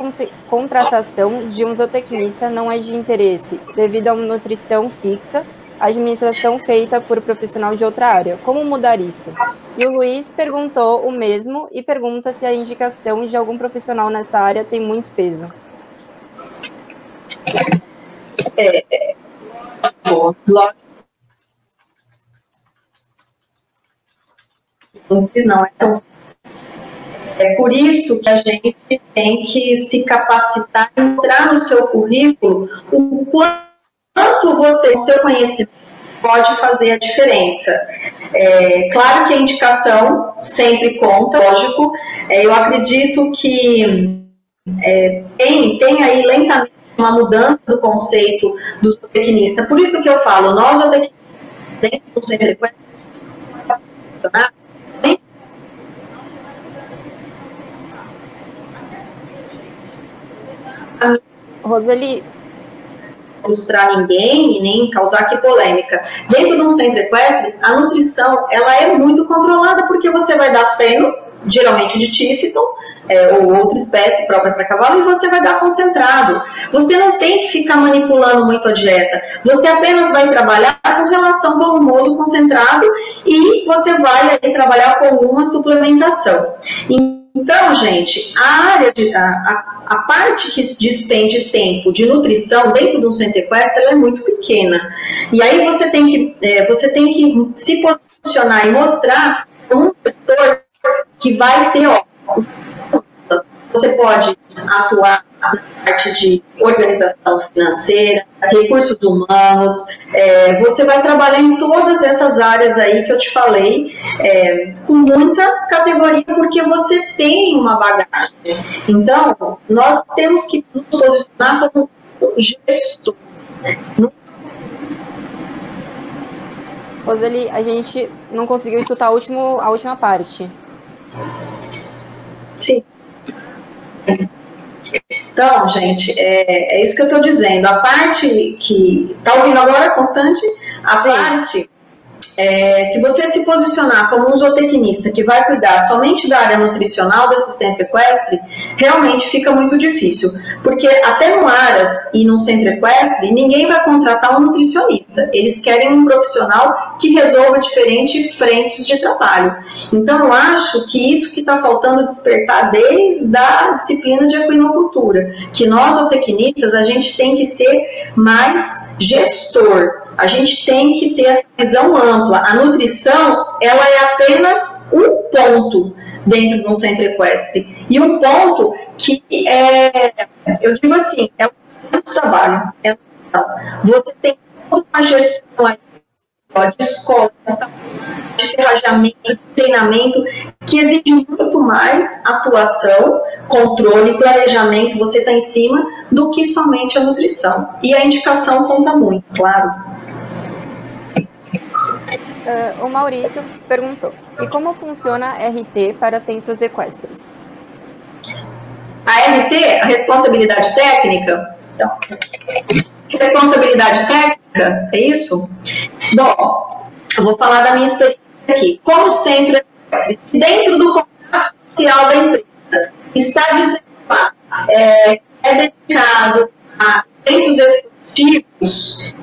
contratação de um zootecnista não é de interesse, devido a uma nutrição fixa, administração feita por profissional de outra área. Como mudar isso? E o Luiz perguntou o mesmo e pergunta se a indicação de algum profissional nessa área tem muito peso. Não é tão. É por isso que a gente tem que se capacitar e mostrar no seu currículo o quanto o seu conhecimento pode fazer a diferença. Claro que a indicação sempre conta, lógico. Eu acredito que tem aí lentamente uma mudança do conceito do zootecnista. Por isso que eu falo, nós zootecnistas dentro do Centro Equestre, Roseli, frustrar ninguém e nem causar aqui polêmica. Dentro de um centro equestre, a nutrição ela é muito controlada, porque você vai dar feno, geralmente de Tifton, ou outra espécie própria para cavalo, e você vai dar concentrado. Você não tem que ficar manipulando muito a dieta. Você apenas vai trabalhar com relação volumoso concentrado e você vai aí trabalhar com uma suplementação. Então, gente, a parte que despende tempo de nutrição dentro de um centro equestre ela é muito pequena. E aí você tem que se posicionar e mostrar um gestor que vai ter, você pode atuar na parte de organização financeira, recursos humanos, você vai trabalhar em todas essas áreas aí que eu te falei, com muita categoria, porque você tem uma bagagem. Então, nós temos que nos posicionar como gestor. Roseli, a gente não conseguiu escutar a última parte. Sim. Então, gente, é isso que eu estou dizendo. A parte que... Está ouvindo agora, Constante? A parte se você se posicionar como um zootecnista que vai cuidar somente da área nutricional desse centro equestre, realmente fica muito difícil, porque até no Aras e no centro equestre, ninguém vai contratar um nutricionista, eles querem um profissional que resolva diferentes frentes de trabalho. Então eu acho que isso que está faltando despertar desde a disciplina de equinocultura, que nós zootecnistas, a gente tem que ser mais gestor, a gente tem que ter essa visão ampla. A nutrição, ela é apenas um ponto dentro de um centro equestre. E um ponto que eu digo assim, é um trabalho. Você tem toda uma gestão aí, de escola, de ferrajamento, de treinamento, que exige muito mais atuação, controle, planejamento, você está em cima, do que somente a nutrição. E a indicação conta muito, claro. O Maurício perguntou, e como funciona a RT para centros equestres? A RT, a responsabilidade técnica, então, responsabilidade técnica, é isso? Bom, eu vou falar da minha experiência aqui. Como centro equestre, dentro do contrato social da empresa, está dizendo é dedicado a centros esportivos,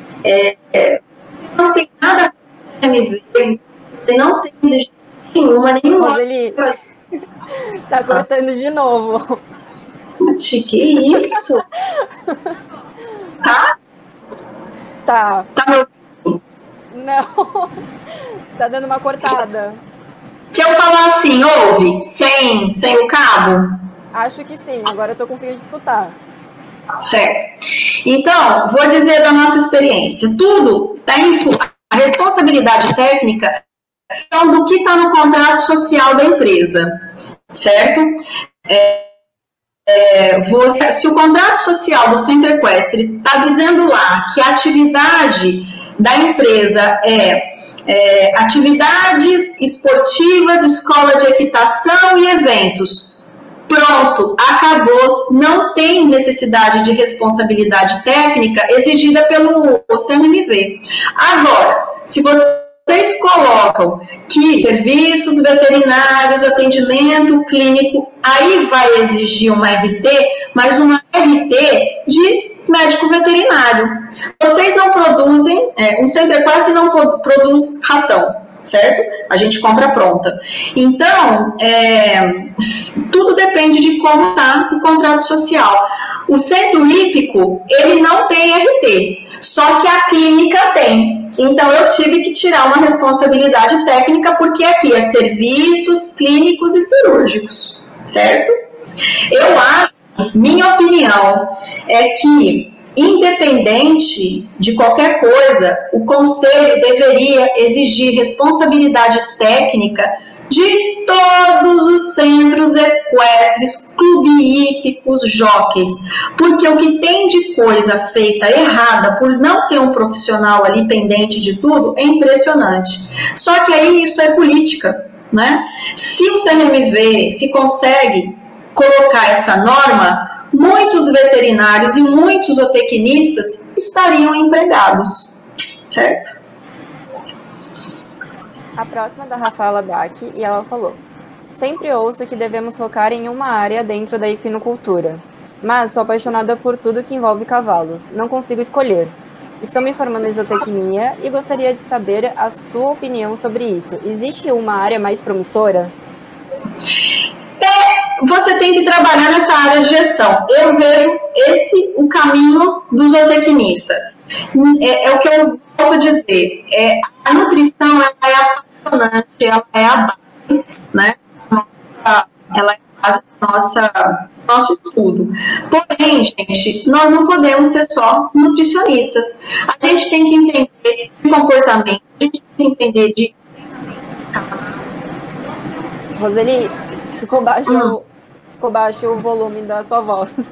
não tem nada a MV, não tem exigência nenhuma. Ele tá cortando de novo. Que isso? Tá? Tá. Tá me ouvindo? Não. Tá dando uma cortada. Se eu falar assim, ouve, sem o cabo? Acho que sim, agora eu tô conseguindo escutar. Certo. Então, vou dizer da nossa experiência. Tudo está em a responsabilidade técnica então, do que está no contrato social da empresa, certo? Se o contrato social do centro equestre está dizendo lá que a atividade da empresa é atividades esportivas, escola de equitação e eventos, pronto, acabou, não tem necessidade de responsabilidade técnica exigida pelo CNMV. Agora, se vocês colocam que serviços veterinários, atendimento clínico, aí vai exigir uma RT, mas uma RT de médico veterinário. Vocês não produzem, um centro equestre não produz ração, certo? A gente compra pronta. Então, tudo depende de como está o contrato social. O centro hípico, ele não tem RT, só que a clínica tem. Então, eu tive que tirar uma responsabilidade técnica, porque aqui é serviços clínicos e cirúrgicos, certo? Eu acho, minha opinião, é que, independente de qualquer coisa, o conselho deveria exigir responsabilidade técnica de todos os centros equestres, clubes hípicos, jockeys, porque o que tem de coisa feita errada por não ter um profissional ali pendente de tudo é impressionante. Só que aí isso é política, né? Se o CNMV se consegue colocar essa norma, muitos veterinários e muitos zootecnistas estariam empregados, certo? A próxima é da Rafaela Bach, e ela falou: sempre ouço que devemos focar em uma área dentro da equinocultura, mas sou apaixonada por tudo que envolve cavalos, não consigo escolher. Estou me formando em zootecnia e gostaria de saber a sua opinião sobre isso. Existe uma área mais promissora? Você tem que trabalhar nessa área de gestão. Eu vejo o caminho do zootecnista. É o que eu volto a dizer. A nutrição, ela é apaixonante, ela é a base, né? Ela é a base do nosso estudo. Porém, gente, nós não podemos ser só nutricionistas. A gente tem que entender de comportamento, a gente tem que entender de... Roseli, ficou baixo o volume da sua voz.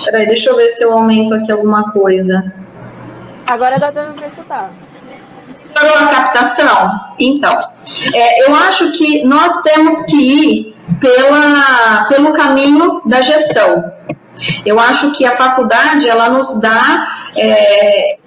Peraí, deixa eu ver se eu aumento aqui alguma coisa. Agora dá dando para escutar. Melhorou a captação? Então, eu acho que nós temos que ir pelo caminho da gestão. Eu acho que a faculdade, ela nos dá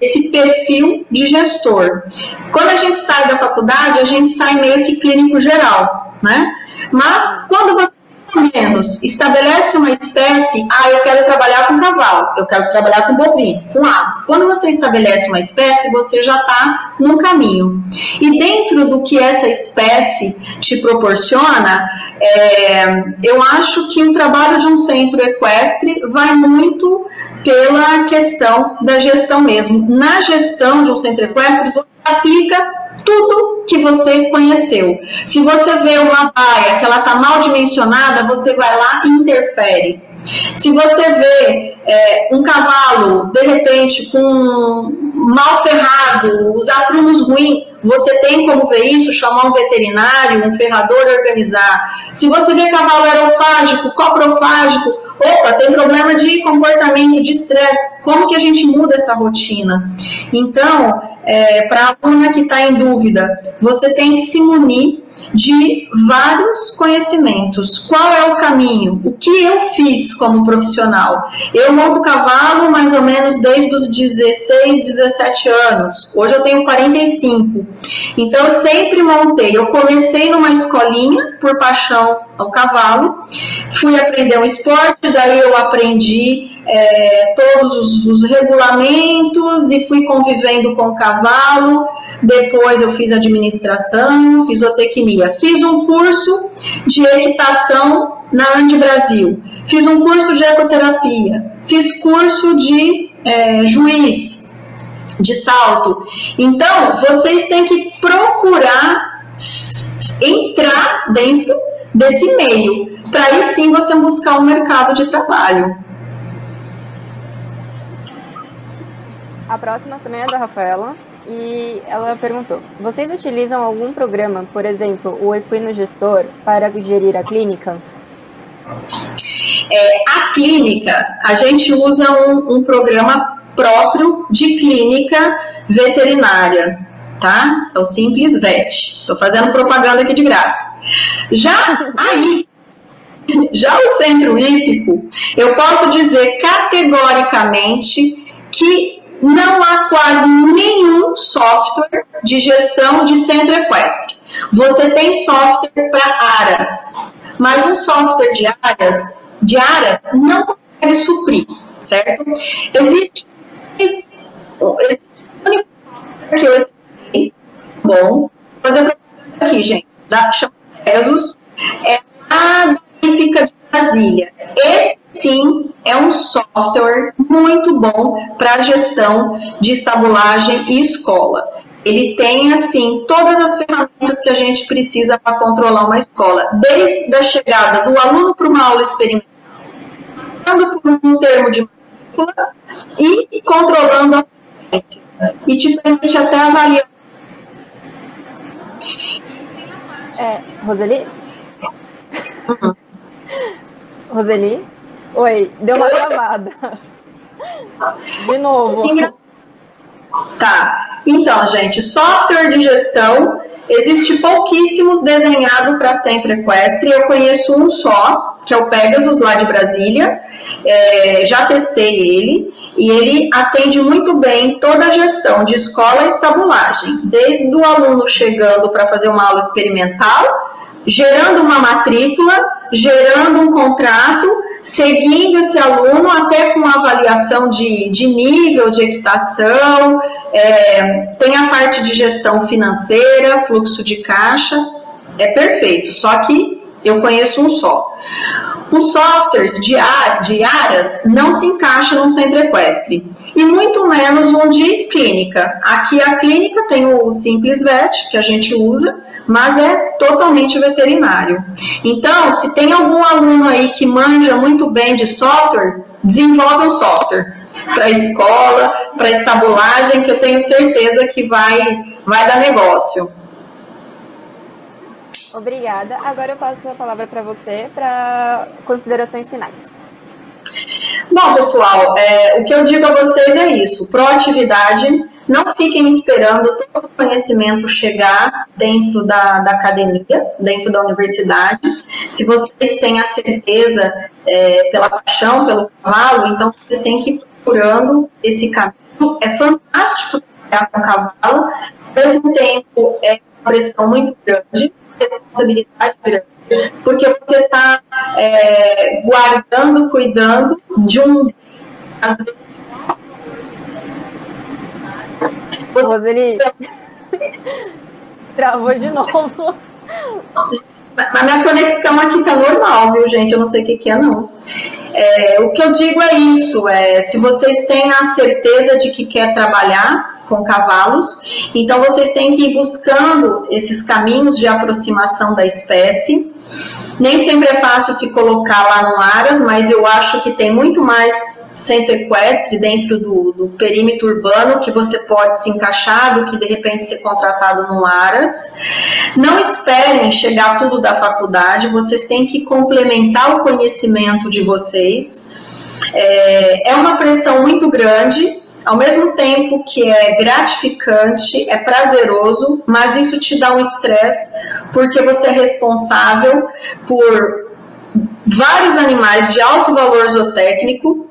esse perfil de gestor. Quando a gente sai da faculdade, a gente sai meio que clínico geral, né? Mas quando você pelo menos estabelece uma espécie, eu quero trabalhar com cavalo, eu quero trabalhar com bovino, com aves. Quando você estabelece uma espécie, você já está num caminho. E dentro do que essa espécie te proporciona, eu acho que o trabalho de um centro equestre vai muito pela questão da gestão mesmo. Na gestão de um centro equestre, você aplica tudo que você conheceu. Se você vê uma baia que ela está mal dimensionada, você vai lá e interfere. Se você vê um cavalo, de repente, com mal ferrado, os aprumos ruins, você tem como ver isso, chamar um veterinário, um ferrador, organizar. Se você vê cavalo aerofágico, coprofágico, tem problema de comportamento, de estresse, como que a gente muda essa rotina? Então, para a aluna que está em dúvida, você tem que se munir de vários conhecimentos. Qual é o caminho? O que eu fiz como profissional? Eu monto cavalo mais ou menos desde os 16, 17 anos. Hoje eu tenho 45. Então eu sempre montei. Eu comecei numa escolinha por paixão ao cavalo. Fui aprender um esporte, daí eu aprendi todos os regulamentos e fui convivendo com o cavalo. Depois eu fiz administração, fiz zootecnia. Fiz um curso de equitação na Andi Brasil. Fiz um curso de ecoterapia. Fiz curso de juiz de salto. Então, vocês têm que procurar entrar dentro desse meio, para aí sim você buscar um mercado de trabalho. A próxima também é da Rafaela. E ela perguntou, vocês utilizam algum programa, por exemplo, o Equino Gestor, para gerir a clínica? A clínica, a gente usa um programa próprio de clínica veterinária, tá? É o Simples Vet. Estou fazendo propaganda aqui de graça. Já o centro hípico, eu posso dizer categoricamente que não há quase nenhum software de gestão de centro equestre. Você tem software para aras, mas um software de aras não consegue suprir, certo? Existe um único software que eu tenho, bom, vou fazer aqui, gente, chama Pegasus, a hípica de Brasília. Esse sim é um software muito bom para gestão de estabulagem e escola. Ele tem, assim, todas as ferramentas que a gente precisa para controlar uma escola, desde a chegada do aluno para uma aula experimental, passando por um termo de matrícula e controlando a frequência. E te permite até avaliar. Roseli? Roseli? Oi, deu uma travada. De novo. Tá. Então, gente, software de gestão, existe pouquíssimos desenhados para centro equestre. Eu conheço um só, que é o Pegasus, lá de Brasília. Já testei ele. E ele atende muito bem toda a gestão de escola e estabulagem. Desde o aluno chegando para fazer uma aula experimental, gerando uma matrícula, gerando um contrato, seguindo esse aluno até com avaliação de nível de equitação, tem a parte de gestão financeira, fluxo de caixa, é perfeito, só que eu conheço um só. Os softwares de aras não se encaixam no centro equestre, e muito menos um de clínica. Aqui a clínica tem o Simples Vet, que a gente usa, mas é totalmente veterinário. Então, se tem algum aluno aí que manja muito bem de software, desenvolve um software para a escola, para a estabulagem, que eu tenho certeza que vai dar negócio. Obrigada. Agora eu passo a palavra para você para considerações finais. Bom, pessoal, o que eu digo a vocês é isso, proatividade. Não fiquem esperando todo o conhecimento chegar dentro da academia, dentro da universidade. Se vocês têm a certeza pela paixão, pelo cavalo, então vocês têm que procurando esse caminho. É fantástico trabalhar com cavalo, ao mesmo tempo é uma pressão muito grande, responsabilidade grande, porque você está guardando, cuidando de um... Às vezes, Roseli, travou de novo. A minha conexão aqui tá normal, viu, gente? Eu não sei o que é, não. O que eu digo é isso, se vocês têm a certeza de que quer trabalhar com cavalos, então vocês têm que ir buscando esses caminhos de aproximação da espécie. Nem sempre é fácil se colocar lá no Aras, mas eu acho que tem muito mais centro equestre dentro do perímetro urbano que você pode se encaixar do que de repente ser contratado no Aras. Não esperem chegar tudo da faculdade, vocês têm que complementar o conhecimento de vocês. É uma pressão muito grande, ao mesmo tempo que é gratificante, é prazeroso, mas isso te dá um estresse, porque você é responsável por vários animais de alto valor zootécnico,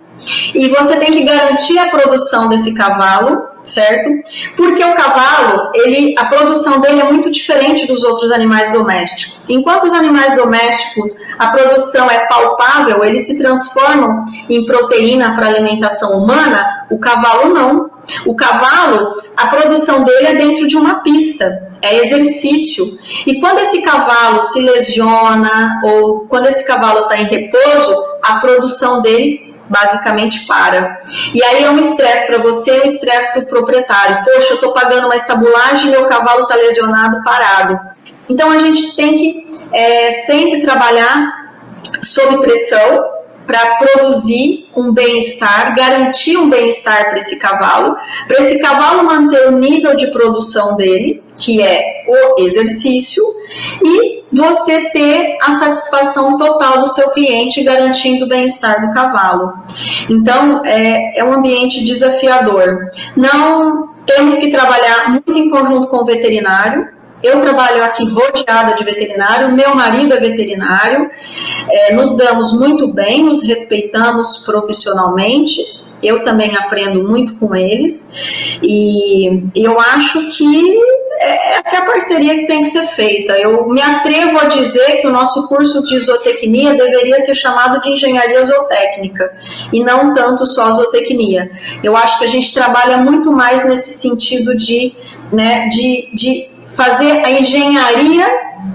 e você tem que garantir a produção desse cavalo, certo? Porque o cavalo, a produção dele é muito diferente dos outros animais domésticos. Enquanto os animais domésticos, a produção é palpável, eles se transformam em proteína para alimentação humana, o cavalo não. O cavalo, a produção dele é dentro de uma pista, é exercício. E quando esse cavalo se lesiona ou quando esse cavalo está em repouso, a produção dele basicamente para. E aí é um estresse para você e um estresse para o proprietário. Poxa, eu estou pagando uma estabulagem e meu cavalo está lesionado, parado. Então a gente tem que sempre trabalhar sob pressão para produzir um bem-estar, garantir um bem-estar para esse cavalo manter o nível de produção dele, que é o exercício, e você ter a satisfação total do seu cliente, garantindo o bem-estar do cavalo. Então, é um ambiente desafiador. Não temos que trabalhar muito em conjunto com o veterinário. Eu trabalho aqui rodeada de veterinário, meu marido é veterinário, nos damos muito bem, nos respeitamos profissionalmente, eu também aprendo muito com eles, e eu acho que essa é a parceria que tem que ser feita. Eu me atrevo a dizer que o nosso curso de zootecnia deveria ser chamado de engenharia zootécnica, e não tanto só zootecnia. Eu acho que a gente trabalha muito mais nesse sentido de fazer a engenharia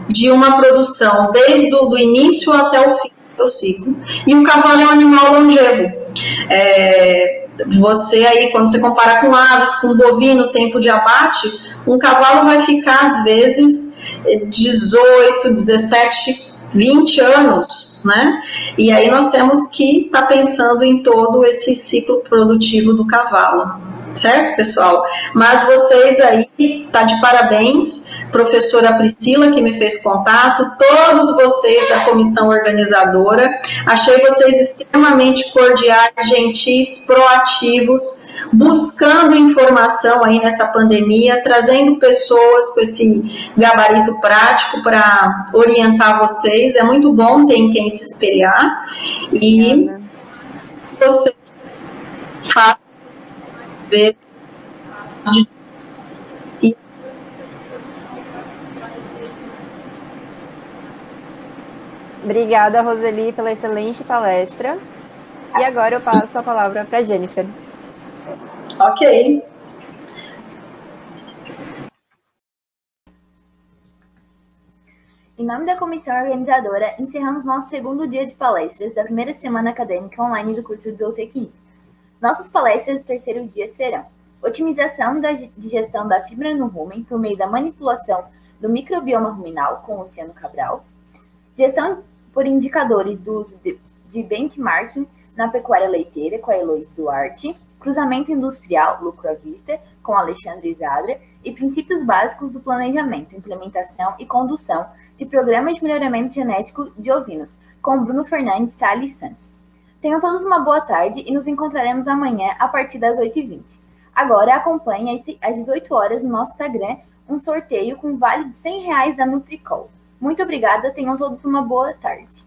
de uma produção, desde o início até o fim do seu ciclo. E o cavalo é um animal longevo. Você aí, quando você compara com aves, com bovino, tempo de abate, um cavalo vai ficar, às vezes, 18, 17, 20 anos, né? E aí nós temos que estar pensando em todo esse ciclo produtivo do cavalo. Certo, pessoal? Mas vocês aí, tá de parabéns, professora Priscila, que me fez contato, todos vocês da comissão organizadora, achei vocês extremamente cordiais, gentis, proativos, buscando informação aí nessa pandemia, trazendo pessoas com esse gabarito prático para orientar vocês, é muito bom ter em quem se espelhar, e você faz Obrigada, Roseli, pela excelente palestra. E agora eu passo a palavra para a Jennifer. Ok. Em nome da comissão organizadora, encerramos nosso segundo dia de palestras da primeira semana acadêmica online do curso de zootecnia. Nossas palestras do terceiro dia serão: otimização de gestão da fibra no rumen por meio da manipulação do microbioma ruminal, com Luciano Cabral; gestão por indicadores do uso de benchmarking na pecuária leiteira, com a Eloise Duarte; cruzamento industrial, lucro à vista, com Alexandre Zadra; e princípios básicos do planejamento, implementação e condução de programas de melhoramento genético de ovinos, com Bruno Fernandes Salles Santos. Tenham todos uma boa tarde e nos encontraremos amanhã a partir das 8h20. Agora acompanhe às 18 horas no nosso Instagram um sorteio com vale de R$100 da Nutricol. Muito obrigada, tenham todos uma boa tarde.